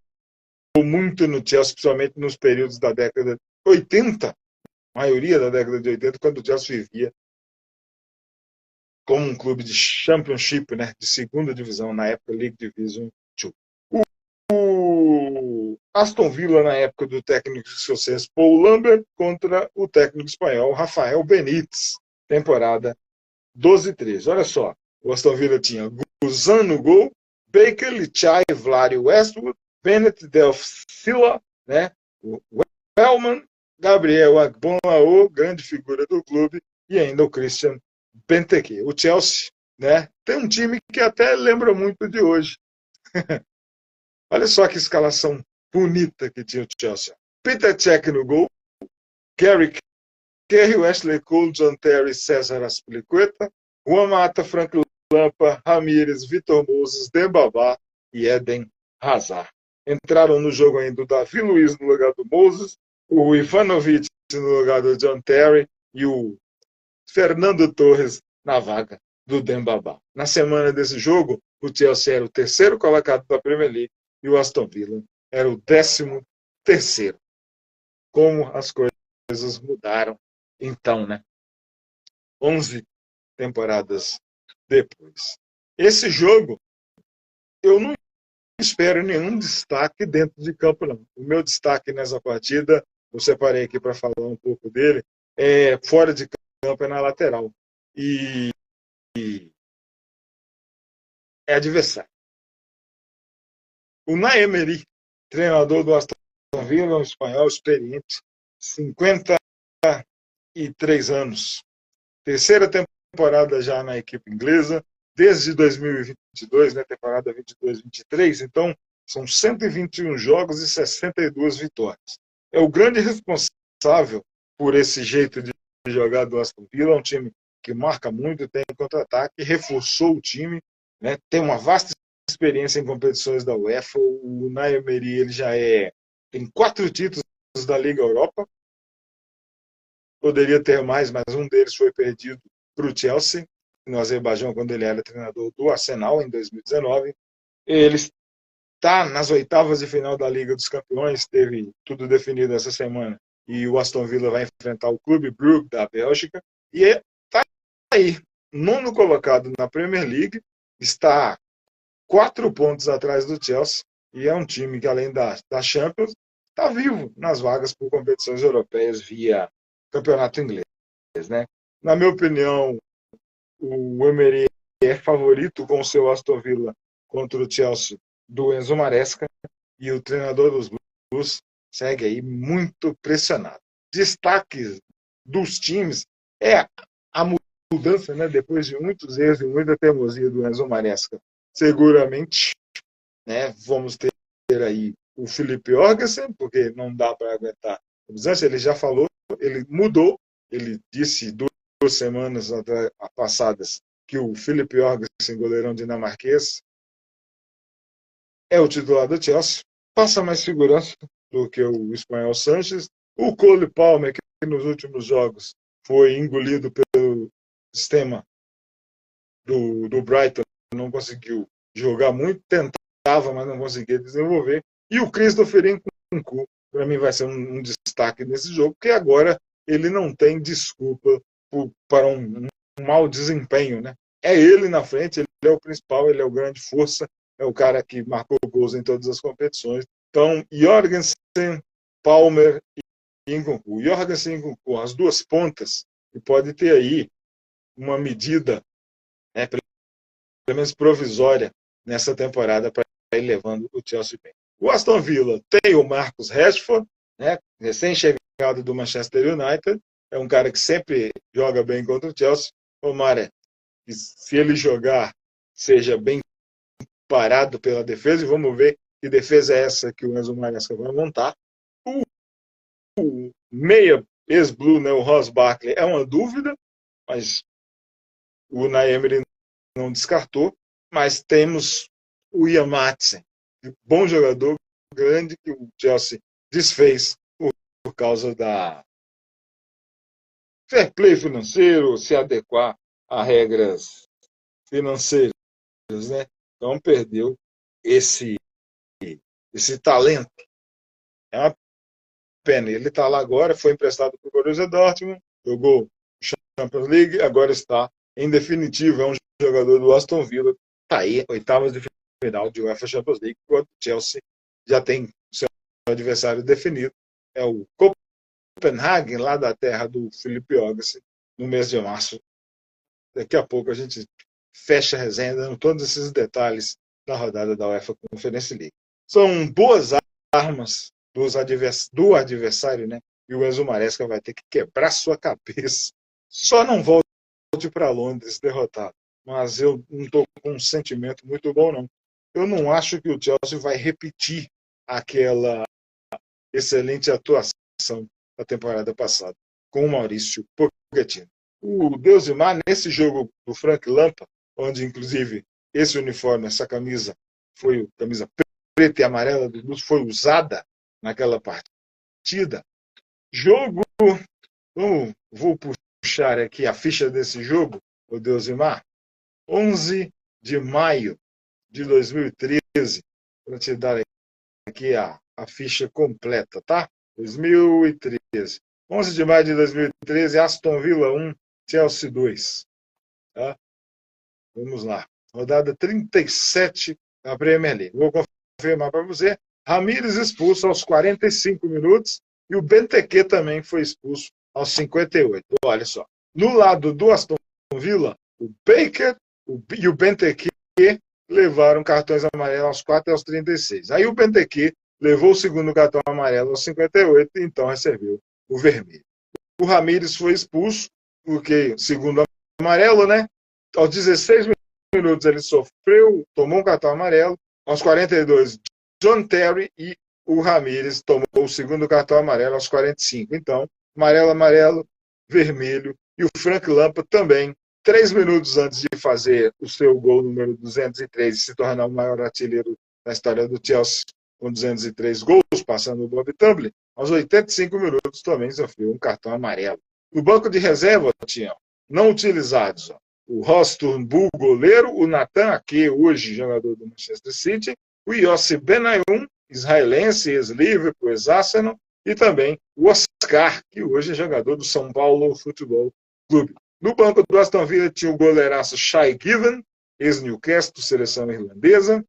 muito no Chelsea, principalmente nos períodos da década de 80, a maioria da década de 80, quando o Chelsea vivia como um clube de Championship, de segunda divisão, na época League Division 2. O Aston Villa, na época do técnico escocês Paul Lambert, contra o técnico espanhol Rafael Benítez, temporada 12-13. Olha só, o Aston Villa tinha Guzan no gol, Baker, Lichai, Vlari, Westwood, Bennett, Delphila, o Wellman, Gabriel Agbonlao, grande figura do clube, e ainda o Christian Benteke. O Chelsea, tem um time que até lembra muito de hoje. Olha só que escalação bonita que tinha o Chelsea. Peter Cech no gol, Gary Kerry, Wesley Cole, John Terry, César Azpilicueta, Juan Mata, Frank Lampard, Ramírez, Vitor Moses, Dembaba e Eden Hazard. Entraram no jogo ainda o Davi Luiz no lugar do Moses, o Ivanovic no lugar do John Terry e o Fernando Torres na vaga do Dembaba. Na semana desse jogo, o Chelsea era o terceiro colocado da Premier League e o Aston Villa era o 13º. Como as coisas mudaram então, 11 temporadas depois. Esse jogo, eu não espero nenhum destaque dentro de campo, não. O meu destaque nessa partida, eu separei aqui para falar um pouco dele, fora de campo, é na lateral. E é adversário. O Unai Emery, treinador do Aston Villa, um espanhol experiente, 53 anos. Terceira temporada já na equipe inglesa, desde 2022, temporada 22-23, então são 121 jogos e 62 vitórias. É o grande responsável por esse jeito de jogar do Aston Villa, um time que marca muito, tem contra-ataque, reforçou o time, tem uma vasta experiência em competições da UEFA. O Unai Emery, ele já tem 4 títulos da Liga Europa, poderia ter mais, mas um deles foi perdido para o Chelsea, no Azerbaijão, quando ele era treinador do Arsenal, em 2019. Ele está nas oitavas de final da Liga dos Campeões, teve tudo definido essa semana, e o Aston Villa vai enfrentar o Clube Brugge da Bélgica, e está aí, 9º colocado na Premier League, está 4 pontos atrás do Chelsea, e é um time que, além da Champions, está vivo nas vagas por competições europeias via campeonato inglês. Na minha opinião, o Emery é favorito com o seu Aston Villa contra o Chelsea do Enzo Maresca, e o treinador dos Blues segue aí muito pressionado. Destaques dos times é a mudança, depois de muitos erros e muita teimosia do Enzo Maresca. Seguramente, vamos ter aí o Felipe Jorgensen, porque não dá para aguentar. Ele já falou, ele mudou, ele disse 2 semanas passadas que o Felipe Jorgensen, goleirão dinamarquês, é o titular do Chelsea, passa mais segurança do que o espanhol Sanches. O Cole Palmer, que nos últimos jogos foi engolido pelo sistema do Brighton, não conseguiu jogar muito, tentava, mas não conseguia desenvolver. E o Christopher Nkunku, para mim, vai ser um destaque nesse jogo, porque agora ele não tem desculpa para um mau desempenho. É ele na frente, ele é o principal, ele é o grande força, é o cara que marcou gols em todas as competições. Então, Jorgensen, Palmer Nkunku. O Jorgensen Nkunku, as duas pontas, e pode ter aí uma medida, né, pelo menos provisória, nessa temporada para ir levando o Chelsea bem. O Aston Villa tem o Marcus Rashford, né, recém-chegado do Manchester United, é um cara que sempre joga bem contra o Chelsea. Tomara que, se ele jogar, seja bem parado pela defesa, e vamos ver que defesa é essa que o Enzo Maresca vai montar. O meia ex-blue, né, o Ross Barkley, é uma dúvida, mas o Unai Emery não descartou. Mas temos o Ian Maatsen, bom jogador, grande, que o Chelsea desfez por causa da fair play financeiro, se adequar a regras financeiras, né? Então perdeu esse talento. É uma pena. Ele está lá agora, foi emprestado para o Borussia Dortmund, jogou Champions League, agora está em definitivo, é um jogador do Aston Villa, está aí, oitavas de final de UEFA Champions League, enquanto o Chelsea já tem seu adversário definido, é o Copenhagen, lá da terra do Felipe Ogasi, no mês de março. Daqui a pouco a gente fecha a resenha, dando todos esses detalhes da rodada da UEFA Conference League. São boas armas do adversário, né? E o Enzo Maresca vai ter que quebrar sua cabeça. Só não volte para Londres derrotado. Mas eu não estou com um sentimento muito bom, não. Eu não acho que o Chelsea vai repetir aquela excelente atuação da temporada passada com o Maurício Pochettino. O Deusimar, nesse jogo do Frank Lampard, onde inclusive esse uniforme, essa camisa, foi camisa preta e amarela do Luz, foi usada naquela partida. Jogo, vou puxar aqui a ficha desse jogo, o Deusimar, 11 de maio de 2013, para te dar aqui a ficha completa, tá? 2013. 11 de maio de 2013, Aston Villa 1, Chelsea 2. Tá? Vamos lá. Rodada 37 da Premier League. Vou confirmar para você. Ramires expulso aos 45 minutos e o Benteke também foi expulso aos 58. Olha só. No lado do Aston Villa, o Baker e o Benteke levaram cartões amarelos aos 4 e aos 36. Aí o Benteke levou o segundo cartão amarelo aos 58 e então recebeu o vermelho. O Ramires foi expulso, porque, segundo amarelo, né? Aos 16 minutos ele tomou um cartão amarelo. Aos 42, John Terry, e o Ramires tomou o segundo cartão amarelo aos 45. Então, amarelo, vermelho. E o Frank Lampard também, 3 minutos antes de fazer o seu gol número 203 e se tornar o maior artilheiro da história do Chelsea, com 203 gols, passando o Bob Tumbling, aos 85 minutos também sofreu um cartão amarelo. No banco de reserva, tinham não utilizados o Ross Turnbull, goleiro, o Nathan Ake, hoje jogador do Manchester City, o Yossi Benayoun, israelense, ex-Liverpool, ex-Arsenal, e também o Oscar, que hoje é jogador do São Paulo Futebol Clube. No banco do Aston Villa tinha o goleiraço Shay Given, ex-Newcastle, seleção irlandesa.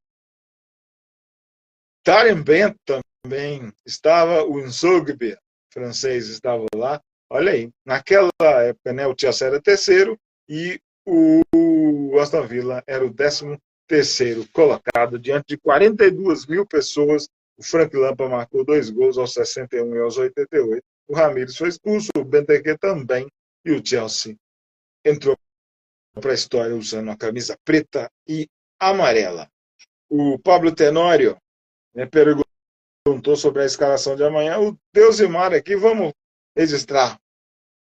Darren Bent também estava, o Nzogbe, francês, estava lá. Olha aí, naquela época, né, o Chelsea era terceiro e o Aston Villa era o 13º colocado, diante de 42 mil pessoas. O Frank Lampard marcou 2 gols aos 61 e aos 88. O Ramires foi expulso, o Benteke também, e o Chelsea entrou para a história usando a camisa preta e amarela. O Pablo Tenório, né, perguntou sobre a escalação de amanhã. O Deusimar aqui, vamos registrar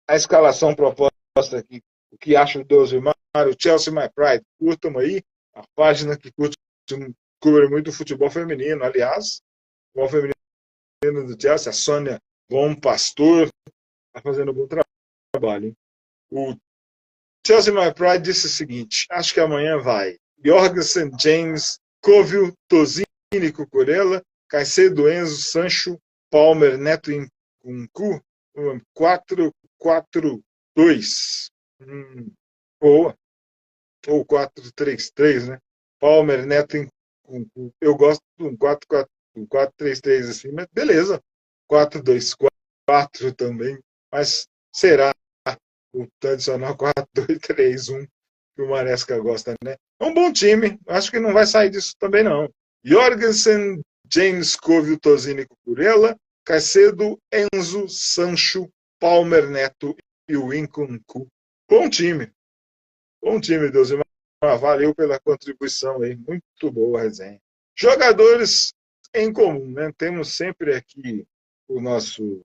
a escalação proposta aqui. O que acha o Deusimar? O Chelsea My Pride. Curtam aí a página que cobre muito o futebol feminino. Aliás, o futebol feminino do Chelsea, a Sônia Bom Pastor, está fazendo um bom trabalho. Hein? O Chelsea My Pride disse o seguinte: acho que amanhã vai Jorgensen, James, Covil, Tozini, Cucurella, Caicedo, Enzo, Sancho, Palmer, Neto e Nkunku, 4-4-2. Boa. Ou 4-3-3, né? Palmer, Neto e Nkunku. Eu gosto de um 4-4-3 assim, mas beleza. 4-2-4. 4 também, mas será o tradicional 4-2-3-1 que o Maresca gosta, né? É um bom time, acho que não vai sair disso também não. Jorgensen, James, Covil, Tozini, Cucurella, Caicedo, Enzo, Sancho, Palmer, Neto e o Incuncu. Bom time, Deus. Valeu pela contribuição aí, muito boa a resenha. Jogadores em comum, né? Temos sempre aqui o nosso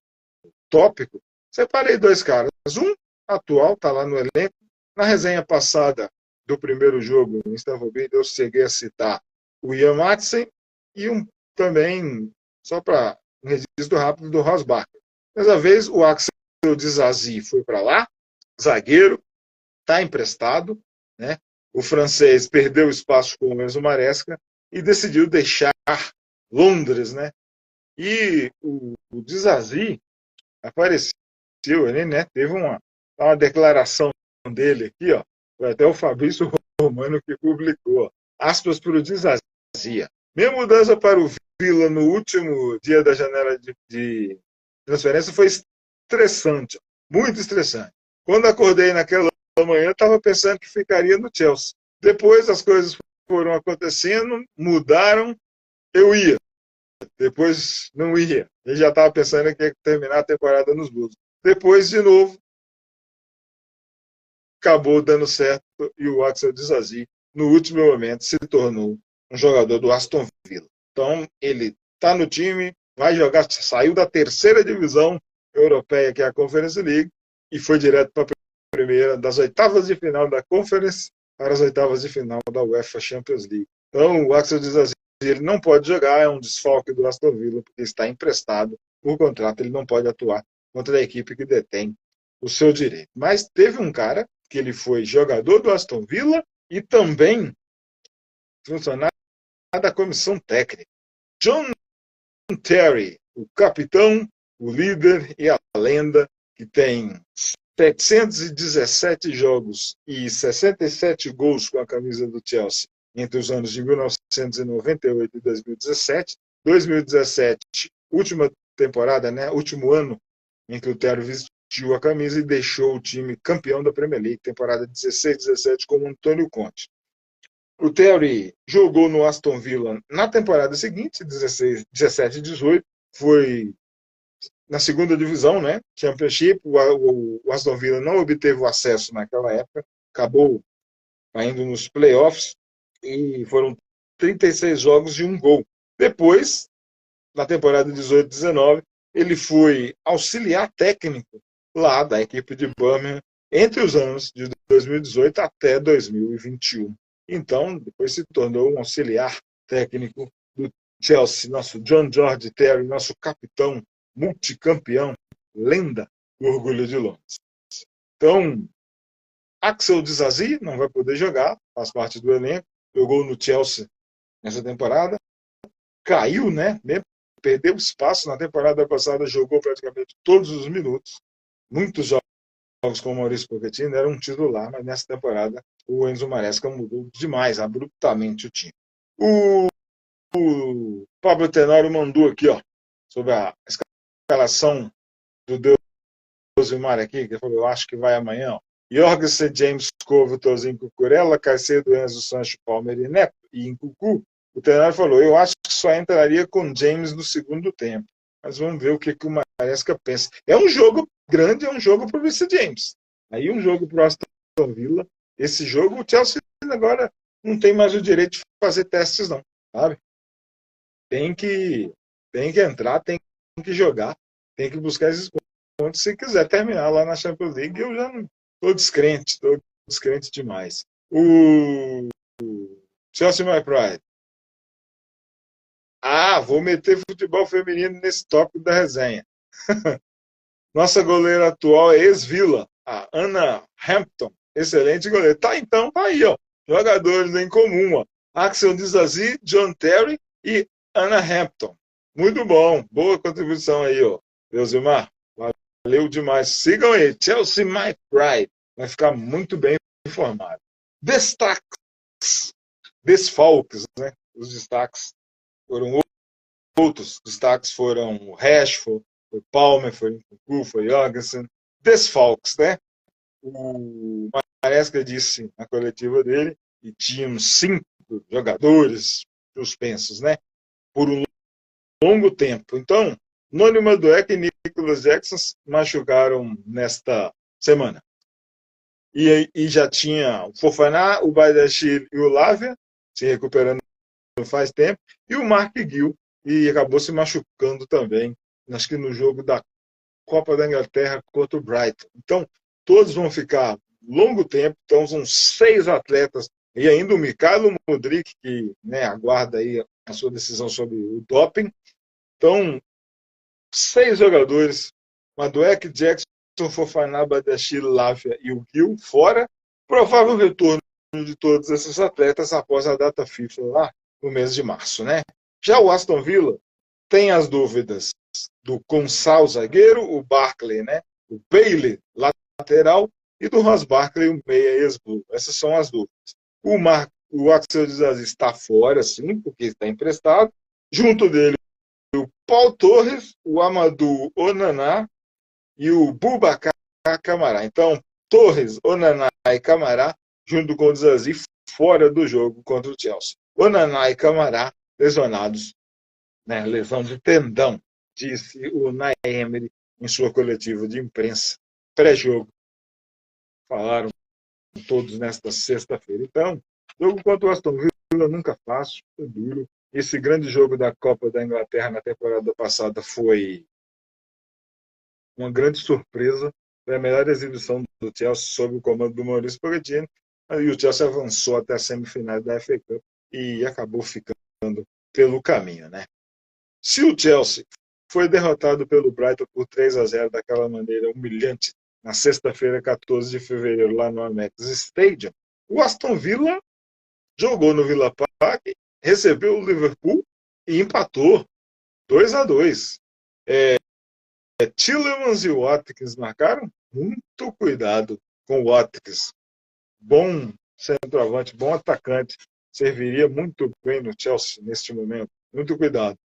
tópico. Separei dois caras. Um atual, está lá no elenco. Na resenha passada do primeiro jogo em Stamford Bridge, eu cheguei a citar o Ian Madsen e um também, só para um registro rápido, do Rosbach. Dessa vez, o Axel Disasi foi para lá, zagueiro, está emprestado, né? O francês perdeu espaço com o Enzo Maresca e decidiu deixar Londres, né? E o Disasi apareceu, ele, né, teve uma declaração dele aqui, ó, foi até o Fabrício Romano que publicou, ó, aspas para o Disazia. Minha mudança para o Vila no último dia da janela de transferência foi estressante, muito estressante. Quando acordei naquela manhã, estava pensando que ficaria no Chelsea. Depois as coisas foram acontecendo, mudaram, eu ia. Depois não ia. Ele já estava pensando que ia terminar a temporada nos Blues. Depois, de novo, acabou dando certo e o Axel Disasi, no último momento, se tornou um jogador do Aston Villa. Então, ele está no time, vai jogar, saiu da terceira divisão europeia, que é a Conference League, e foi direto para a primeira, das oitavas de final da Conference para as oitavas de final da UEFA Champions League. Então, o Axel Disasi, ele não pode jogar, é um desfalque do Aston Villa, porque está emprestado por contrato, ele não pode atuar contra a equipe que detém o seu direito. Mas teve um cara que ele foi jogador do Aston Villa e também funcionário da comissão técnica. John Terry, o capitão, o líder e a lenda, que tem 717 jogos e 67 gols com a camisa do Chelsea entre os anos de 1998 e 2017. 2017, última temporada, né? Último ano em que o Terry vestiu a camisa e deixou o time campeão da Premier League, temporada 16-17, com o Antônio Conte. O Terry jogou no Aston Villa na temporada seguinte, 17-18, foi na segunda divisão, né? Championship. O Aston Villa não obteve o acesso naquela época, acabou caindo nos playoffs e foram 36 jogos e um gol. Depois, na temporada 18-19, ele foi auxiliar técnico lá da equipe de Birmingham entre os anos de 2018 até 2021. Então, depois se tornou um auxiliar técnico do Chelsea, nosso John George Terry, nosso capitão multicampeão, lenda do Orgulho de Londres. Então, Axel Disasi não vai poder jogar, faz parte do elenco, jogou no Chelsea nessa temporada, caiu, né? Perdeu espaço na temporada passada, jogou praticamente todos os minutos, muitos jogos com o Maurício Pochettino, era um titular, mas nessa temporada o Enzo Maresca mudou demais, abruptamente o time. O Pablo Tenório mandou aqui, ó, sobre a escalação do Deusimar aqui, que falou, eu acho que vai amanhã, ó. Jorgensen, James, Covil, Tozinho, Cucurella, Caicedo, Enzo, Sancho, Palmer e Neto, e em Cucu, o Tenório falou, eu acho que só entraria com James no segundo tempo. Mas vamos ver o que o Maresca pensa. É um jogo grande, é um jogo para o Reece James. Aí um jogo para o Aston Villa. Esse jogo, o Chelsea agora não tem mais o direito de fazer testes, não. Sabe? Tem que entrar, tem que jogar, tem que buscar esses pontos se quiser terminar lá na Champions League. Eu já não estou descrente demais. O Chelsea My Pride. Vou meter futebol feminino nesse tópico da resenha. Nossa goleira atual é ex-Villa, a Anna Hampton. Excelente goleira. Então, tá aí, ó. Jogadores em comum, ó. Axel Disasi, John Terry e Anna Hampton. Muito bom. Boa contribuição aí, ó. Deusimar, valeu demais. Sigam aí. Chelsea My Pride. Vai ficar muito bem informado. Destaques. Desfalques, né? Os destaques foram outros destaques foram o Rashford, Foi Palmer, foi Nkunku, foi Jorgensen. Desfalques, né? O Maresca disse na coletiva dele que tínhamos 5 jogadores suspensos, né? Por um longo tempo. Então, Noni Madueke e Nicholas Jackson machucaram nesta semana. E já tinha o Fofaná, o Badiashile e o Lavia se recuperando faz tempo, e o Mark Gill, e acabou se machucando também, acho que no jogo da Copa da Inglaterra contra o Brighton. Então, todos vão ficar longo tempo, então são 6 atletas, e ainda o Mikhailo Mudryk, que, né, aguarda aí a sua decisão sobre o doping. Então, 6 jogadores, Madueke, Jackson, Fofaná, Badiashile, Lavia e o Gill fora, provável retorno de todos esses atletas após a data FIFA lá no mês de março, né? Já o Aston Villa tem as dúvidas do Consal zagueiro, o Barkley, né? O Bailey lateral e do Ross Barkley, o meia ex-Blue. Essas são as dúvidas. O Axel Disasi está fora, sim, porque está emprestado. Junto dele o Paul Torres, o Amadou Onaná e o Boubacar Camará. Então, Torres, Onaná e Camará, junto com o Disasi, fora do jogo contra o Chelsea. Onaná e Camará lesionados, né, lesão de tendão, disse o Unai Emery em sua coletiva de imprensa pré-jogo. Falaram todos nesta sexta-feira. Então, jogo contra o Aston Villa nunca fácil, foi duro. Esse grande jogo da Copa da Inglaterra na temporada passada foi uma grande surpresa. Foi a melhor exibição do Chelsea sob o comando do Maurício Pochettino. E o Chelsea avançou até a semifinal da FA Cup e acabou ficando pelo caminho, né? Se o Chelsea foi derrotado pelo Brighton por 3-0 daquela maneira humilhante na sexta-feira, 14 de fevereiro, lá no Amex Stadium, o Aston Villa jogou no Villa Park, recebeu o Liverpool e empatou 2-2. Tielemans e o Watkins marcaram. Muito cuidado com o Watkins. Bom centroavante, bom atacante. Serviria muito bem no Chelsea neste momento. Muito cuidado.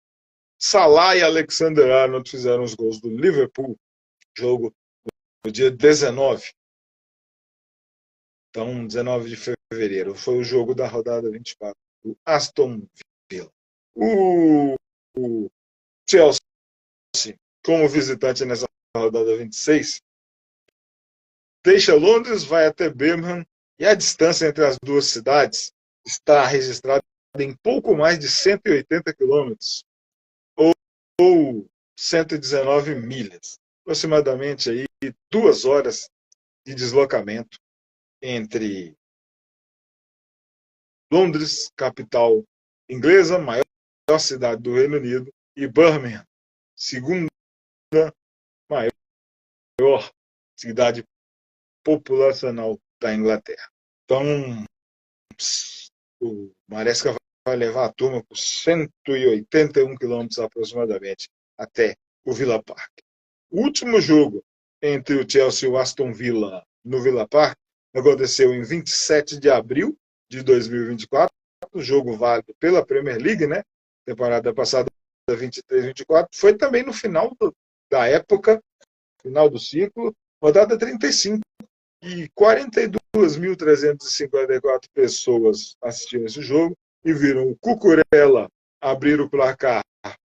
Salah e Alexander-Arnold fizeram os gols do Liverpool. Jogo no dia 19. Então, 19 de fevereiro. Foi o jogo da rodada 24. O Aston Villa. O Chelsea, como visitante nessa rodada 26, deixa Londres, vai até Birmingham, e a distância entre as duas cidades está registrada em pouco mais de 180 quilômetros, ou 119 milhas, aproximadamente aí 2 horas de deslocamento entre Londres, capital inglesa, maior cidade do Reino Unido, e Birmingham, segunda maior cidade populacional da Inglaterra. Então, o Maresca vai levar a turma por 181 quilômetros aproximadamente até o Villa Park. O último jogo entre o Chelsea e o Aston Villa no Villa Park aconteceu em 27 de abril de 2024, jogo válido pela Premier League, né? Temporada passada 23-24, foi também no final da época, final do ciclo, rodada 35, e 42.354 pessoas assistiram esse jogo e viram o Cucurella abrir o placar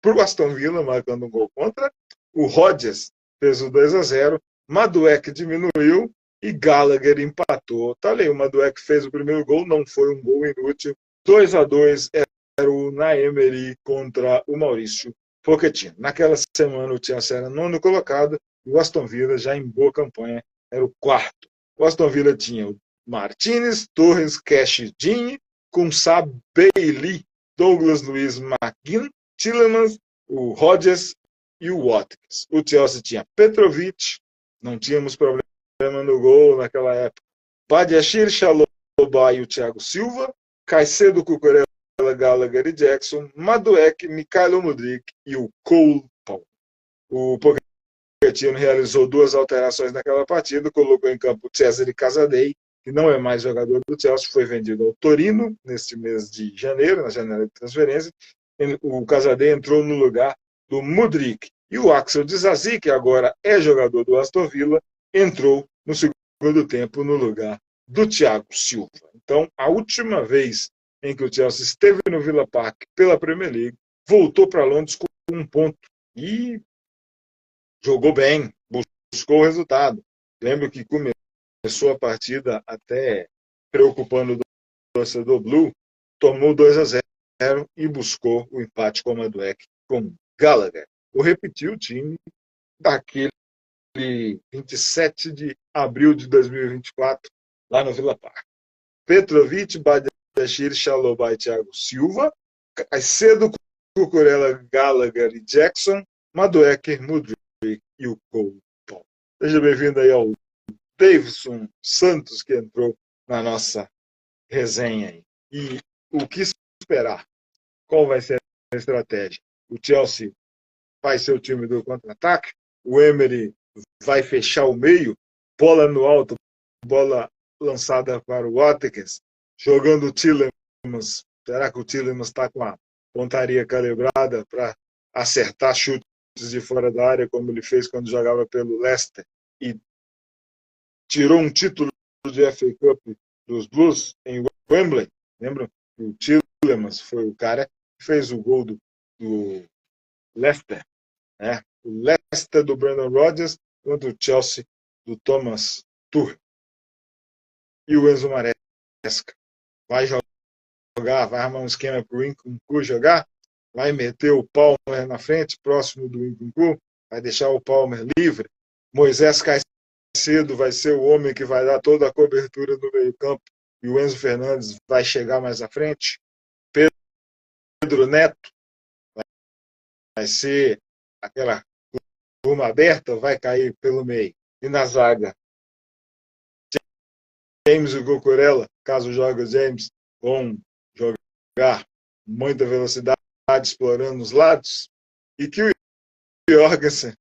para o Aston Villa, marcando um gol contra. O Rodgers fez o 2-0, Madueke diminuiu e Gallagher empatou. Tá ali, o Madueke fez o primeiro gol, não foi um gol inútil. 2-2 era o Unai Emery contra o Maurício Pochettino. Naquela semana o Chelsea era nono colocado e o Aston Villa, já em boa campanha, era o quarto. O Aston Villa tinha o Martinez, Torres, Cash, Dean, Kumsa, Bailey, Douglas Luiz, McGinn, Tielemans, o Rodgers e o Watkins. O Chelsea tinha Petrovic, não tínhamos problema no gol naquela época. Badiashile, Chalobah e o Thiago Silva, Caicedo, Cucurella, Gallagher e Jackson, Madueke, Mikhailo Mudryk e o Cole Palmer. O Pochettino realizou 2 alterações naquela partida, colocou em campo o Cesare Casadei, que não é mais jogador do Chelsea, foi vendido ao Torino neste mês de janeiro, na janela de transferência. O Casadei entrou no lugar do Mudryk E o Axel Disasi, que agora é jogador do Aston Villa, entrou no segundo tempo no lugar do Thiago Silva. Então, a última vez em que o Chelsea esteve no Villa Park pela Premier League, voltou para Londres com um ponto e jogou bem, buscou o resultado. Lembro que começou a partida até preocupando o torcedor Blue, tomou 2-0 e buscou o empate com o Madueke com Gallagher. Vou repetir o time daquele 27 de abril de 2024, lá no Villa Park. Petrovic, Badiashile, Chalobah e Thiago Silva, Caicedo, Cucurella, Gallagher e Jackson, Madueke, Mudryk e o Cole Paul. Seja bem-vindo aí ao Davidson Santos, que entrou na nossa resenha aí. E o que esperar? Qual vai ser a estratégia? O Chelsea vai ser o time do contra-ataque? O Emery vai fechar o meio? Bola no alto, bola lançada para o Watkins, jogando o Tielemans. Será que o Tielemans está com a pontaria calibrada para acertar chutes de fora da área, como ele fez quando jogava pelo Leicester e tirou um título de FA Cup dos Blues em Wembley? Lembram? O Tielemans foi o cara que fez o gol do Leicester, né? O Leicester do Brendan Rodgers contra o Chelsea do Thomas Tuchel. E o Enzo Maresca vai jogar, vai armar um esquema para o Nkunku jogar, vai meter o Palmer na frente, próximo do Nkunku, vai deixar o Palmer livre. Moisés Caicedo vai ser o homem que vai dar toda a cobertura no meio-campo e o Enzo Fernandes vai chegar mais à frente. Pedro Neto vai ser aquela turma aberta, vai cair pelo meio. E na zaga, James e Cucurella, caso jogue o James, vão jogar muita velocidade, explorando os lados, e que o Jorgensen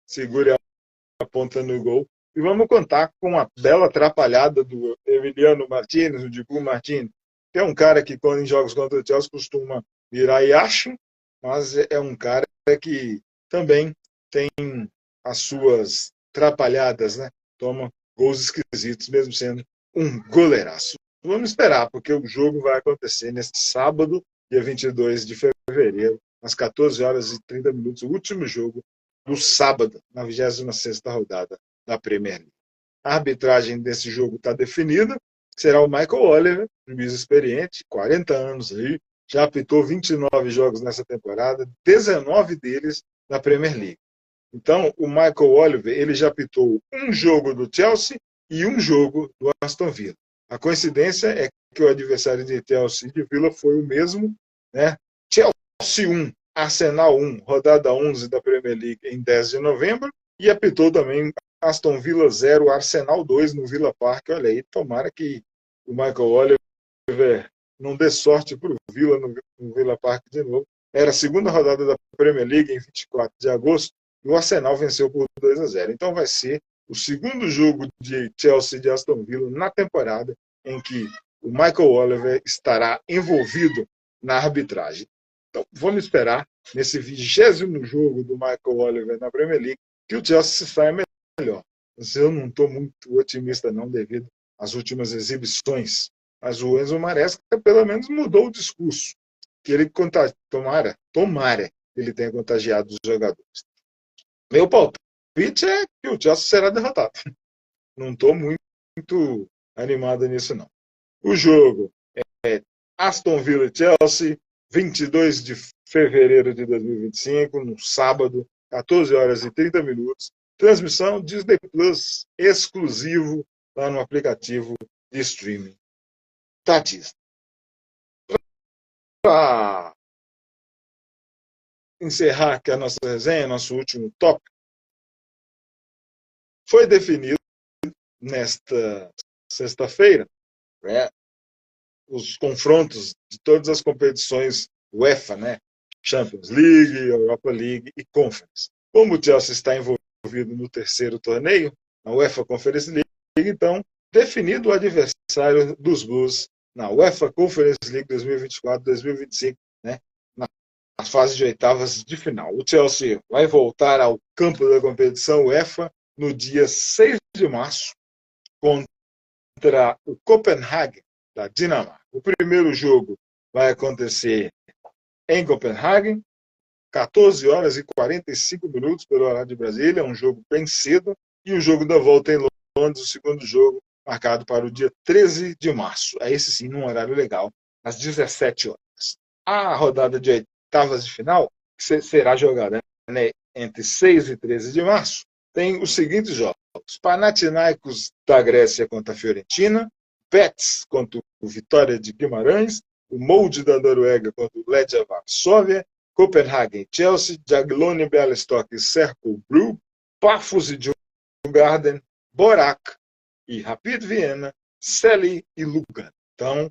segure a ponta no gol. E vamos contar com a bela atrapalhada do Emiliano Martinez, o Dibu Martinez, que é um cara que, quando em jogos contra o Chelsea, costuma virar e acha, mas é um cara que também tem as suas atrapalhadas, né? Toma gols esquisitos, mesmo sendo um goleiraço. Vamos esperar, porque o jogo vai acontecer neste sábado, dia 22 de fevereiro, às 14 horas e 30 minutos, o último jogo do sábado, na 26ª rodada da Premier League. A arbitragem desse jogo está definida, será o Michael Oliver, juiz experiente, 40 anos aí, já apitou 29 jogos nessa temporada, 19 deles na Premier League. Então, o Michael Oliver, ele já apitou um jogo do Chelsea e um jogo do Aston Villa. A coincidência é que o adversário de Chelsea e de Villa foi o mesmo, né? Chelsea 1, Arsenal 1, rodada 11 da Premier League em 10 de novembro, e apitou também Aston Villa 0, Arsenal 2 no Villa Park. Olha aí, tomara que o Michael Oliver não dê sorte para o Villa no Villa Park de novo. Era a segunda rodada da Premier League em 24 de agosto, e o Arsenal venceu por 2-0. Então vai ser o segundo jogo de Chelsea e de Aston Villa na temporada em que o Michael Oliver estará envolvido na arbitragem. Então vamos esperar, nesse 20º jogo do Michael Oliver na Premier League, que o Chelsea se saia melhor. Mas eu não estou muito otimista não, devido às últimas exibições. Mas o Enzo Maresca pelo menos mudou o discurso. Que ele tomara ele tenha contagiado os jogadores. Meu palpite é que o Chelsea será derrotado. Não estou muito animado nisso, não. O jogo é Aston Villa e Chelsea, 22 de fevereiro de 2025, no sábado, 14 horas e 30 minutos. Transmissão Disney Plus exclusivo lá no aplicativo de streaming da Disney. Para encerrar aqui a nossa resenha, nosso último tópico, foi definido nesta sexta-feira, né, os confrontos de todas as competições UEFA, né, Champions League, Europa League e Conference. Como o Chelsea está envolvido no terceiro torneio, na UEFA Conference League, então, definido o adversário dos Blues na UEFA Conference League 2024-2025, né, na fase de oitavas de final. O Chelsea vai voltar ao campo da competição UEFA no dia 6 de março contra o Copenhagen, da Dinamarca. O primeiro jogo vai acontecer em Copenhague, 14 horas e 45 minutos pelo horário de Brasília, um jogo bem cedo, e o jogo da volta em Londres, o segundo jogo, marcado para o dia 13 de março. É esse sim, num horário legal, às 17 horas. A rodada de oitavas de final, que será jogada, né, entre 6 e 13 de março, tem os seguintes jogos: Panathinaikos da Grécia contra a Fiorentina, Betis contra o Vitória de Guimarães, o Molde da Noruega contra o Legia Varsóvia, Copenhagen, Chelsea, Jagiellonian Bialystok e Cercle Brugge, Pafos e Djurgården, Borac e Rapid Viena, Celje e Lugano. Então,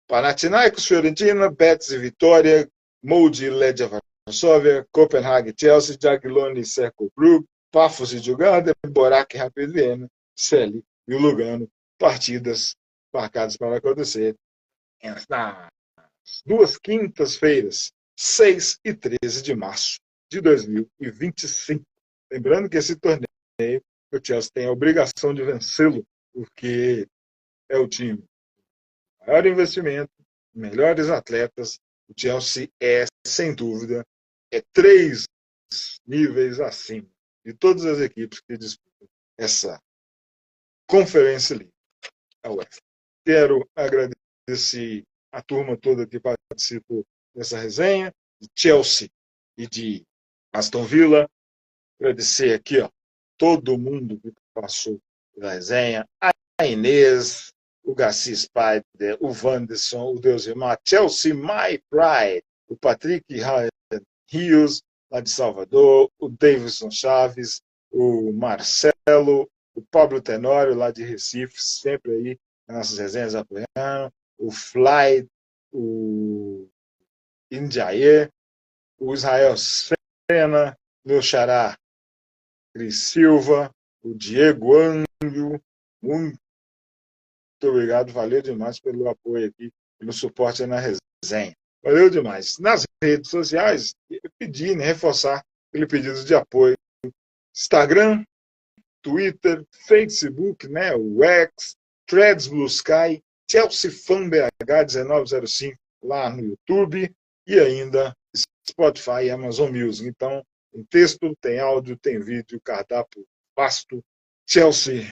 Panathinaikos, Fiorentina, Betis e Vitória, Molde e Legia Varsóvia, Copenhagen, Chelsea, Jagiellonian e Cercle Brugge, Pafos e Djurgården, Borac e Rapid Viena, Celje e Lugano. Partidas marcadas para acontecer nas duas quintas-feiras, 6 e 13 de março de 2025. Lembrando que esse torneio, o Chelsea tem a obrigação de vencê-lo, porque é o time com maior investimento, melhores atletas. O Chelsea é, sem dúvida, 3 níveis acima de todas as equipes que disputam essa Conferência League, a UEFA. Quero agradecer a turma toda que participou dessa resenha, de Chelsea e de Aston Villa. Agradecer aqui, todo mundo que passou pela resenha, a Inês, o Garcia Spider, o Wanderson, o Deusimar, Chelsea My Pride, o Patrick Rios, lá de Salvador, o Davidson Chaves, o Marcelo, o Pablo Tenório, lá de Recife, sempre aí nas nossas resenhas apoiando, o Fly, o Indiaê, o Israel Sena, meu xará Cris Silva, o Diego Ângulo, muito obrigado, valeu demais pelo apoio aqui, pelo suporte na resenha. Valeu demais. Nas redes sociais, eu pedi, reforçar aquele pedido de apoio. Instagram, Twitter, Facebook, né, o X, Threads Blue Sky, Chelsea Fan BH 1905 lá no YouTube e ainda Spotify e Amazon Music. Então, tem texto, tem áudio, tem vídeo, cardápio vasto. Chelsea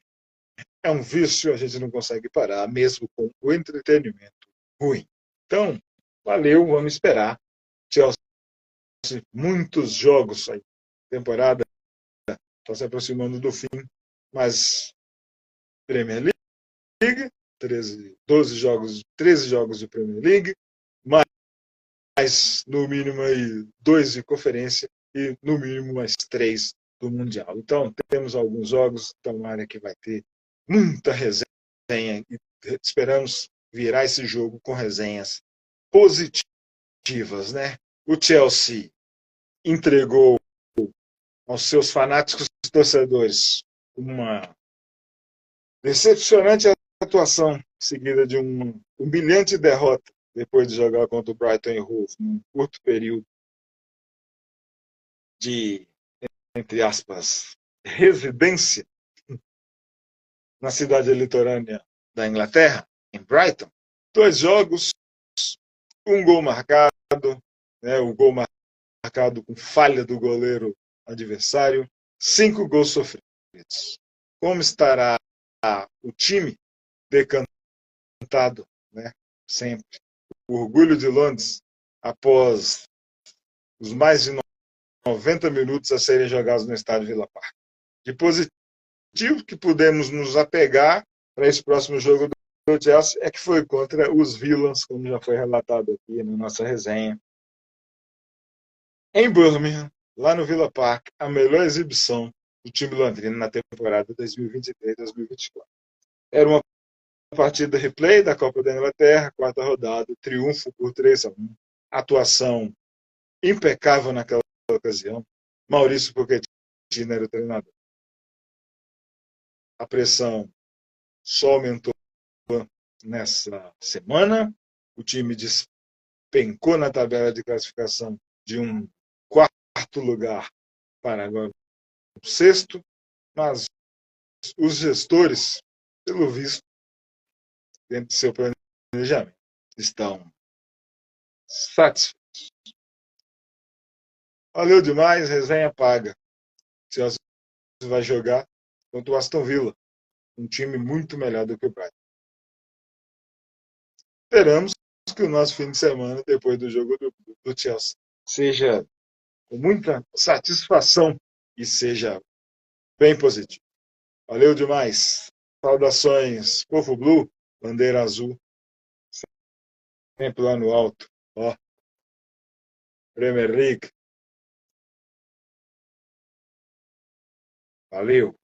é um vício, a gente não consegue parar, mesmo com o entretenimento ruim. Então, valeu, vamos esperar. Chelsea, muitos jogos aí. Temporada está se aproximando do fim, mas Premier League, 13 jogos de Premier League, mais no mínimo aí 2 de conferência e no mínimo mais 3 do Mundial. Então, temos alguns jogos, tomara que vai ter muita resenha e esperamos virar esse jogo com resenhas positivas, né? O Chelsea entregou aos seus fanáticos torcedores uma decepcionante atuação seguida de uma humilhante derrota depois de jogar contra o Brighton e Hove num curto período de, entre aspas, residência na cidade litorânea da Inglaterra, em Brighton. 2 jogos, um gol marcado, né, o gol marcado com falha do goleiro adversário, 5 gols sofridos. Como estará o time decantado, né, sempre? O orgulho de Londres, após os mais de 90 minutos a serem jogados no estádio Villa Park. De positivo que podemos nos apegar para esse próximo jogo do Chelsea é que foi contra os Villains, como já foi relatado aqui na nossa resenha. Em Birmingham, lá no Villa Park, a melhor exibição do time londrino na temporada 2023-2024. Era uma partida replay da Copa da Inglaterra, 4ª rodada, triunfo por 3-1. Atuação impecável naquela ocasião. Maurício Pochettino era o treinador. A pressão só aumentou nessa semana. O time despencou na tabela de classificação de um quarto lugar para agora o sexto, mas os gestores, pelo visto, dentro do seu planejamento, estão satisfeitos. Valeu demais, resenha paga. O Chelsea vai jogar contra o Aston Villa, um time muito melhor do que o Brighton. Esperamos que o nosso fim de semana, depois do jogo do Chelsea, seja com muita satisfação e seja bem positivo. Valeu demais. Saudações, Povo Blue, bandeira azul, sempre lá no alto. Ó, Premier League. Valeu.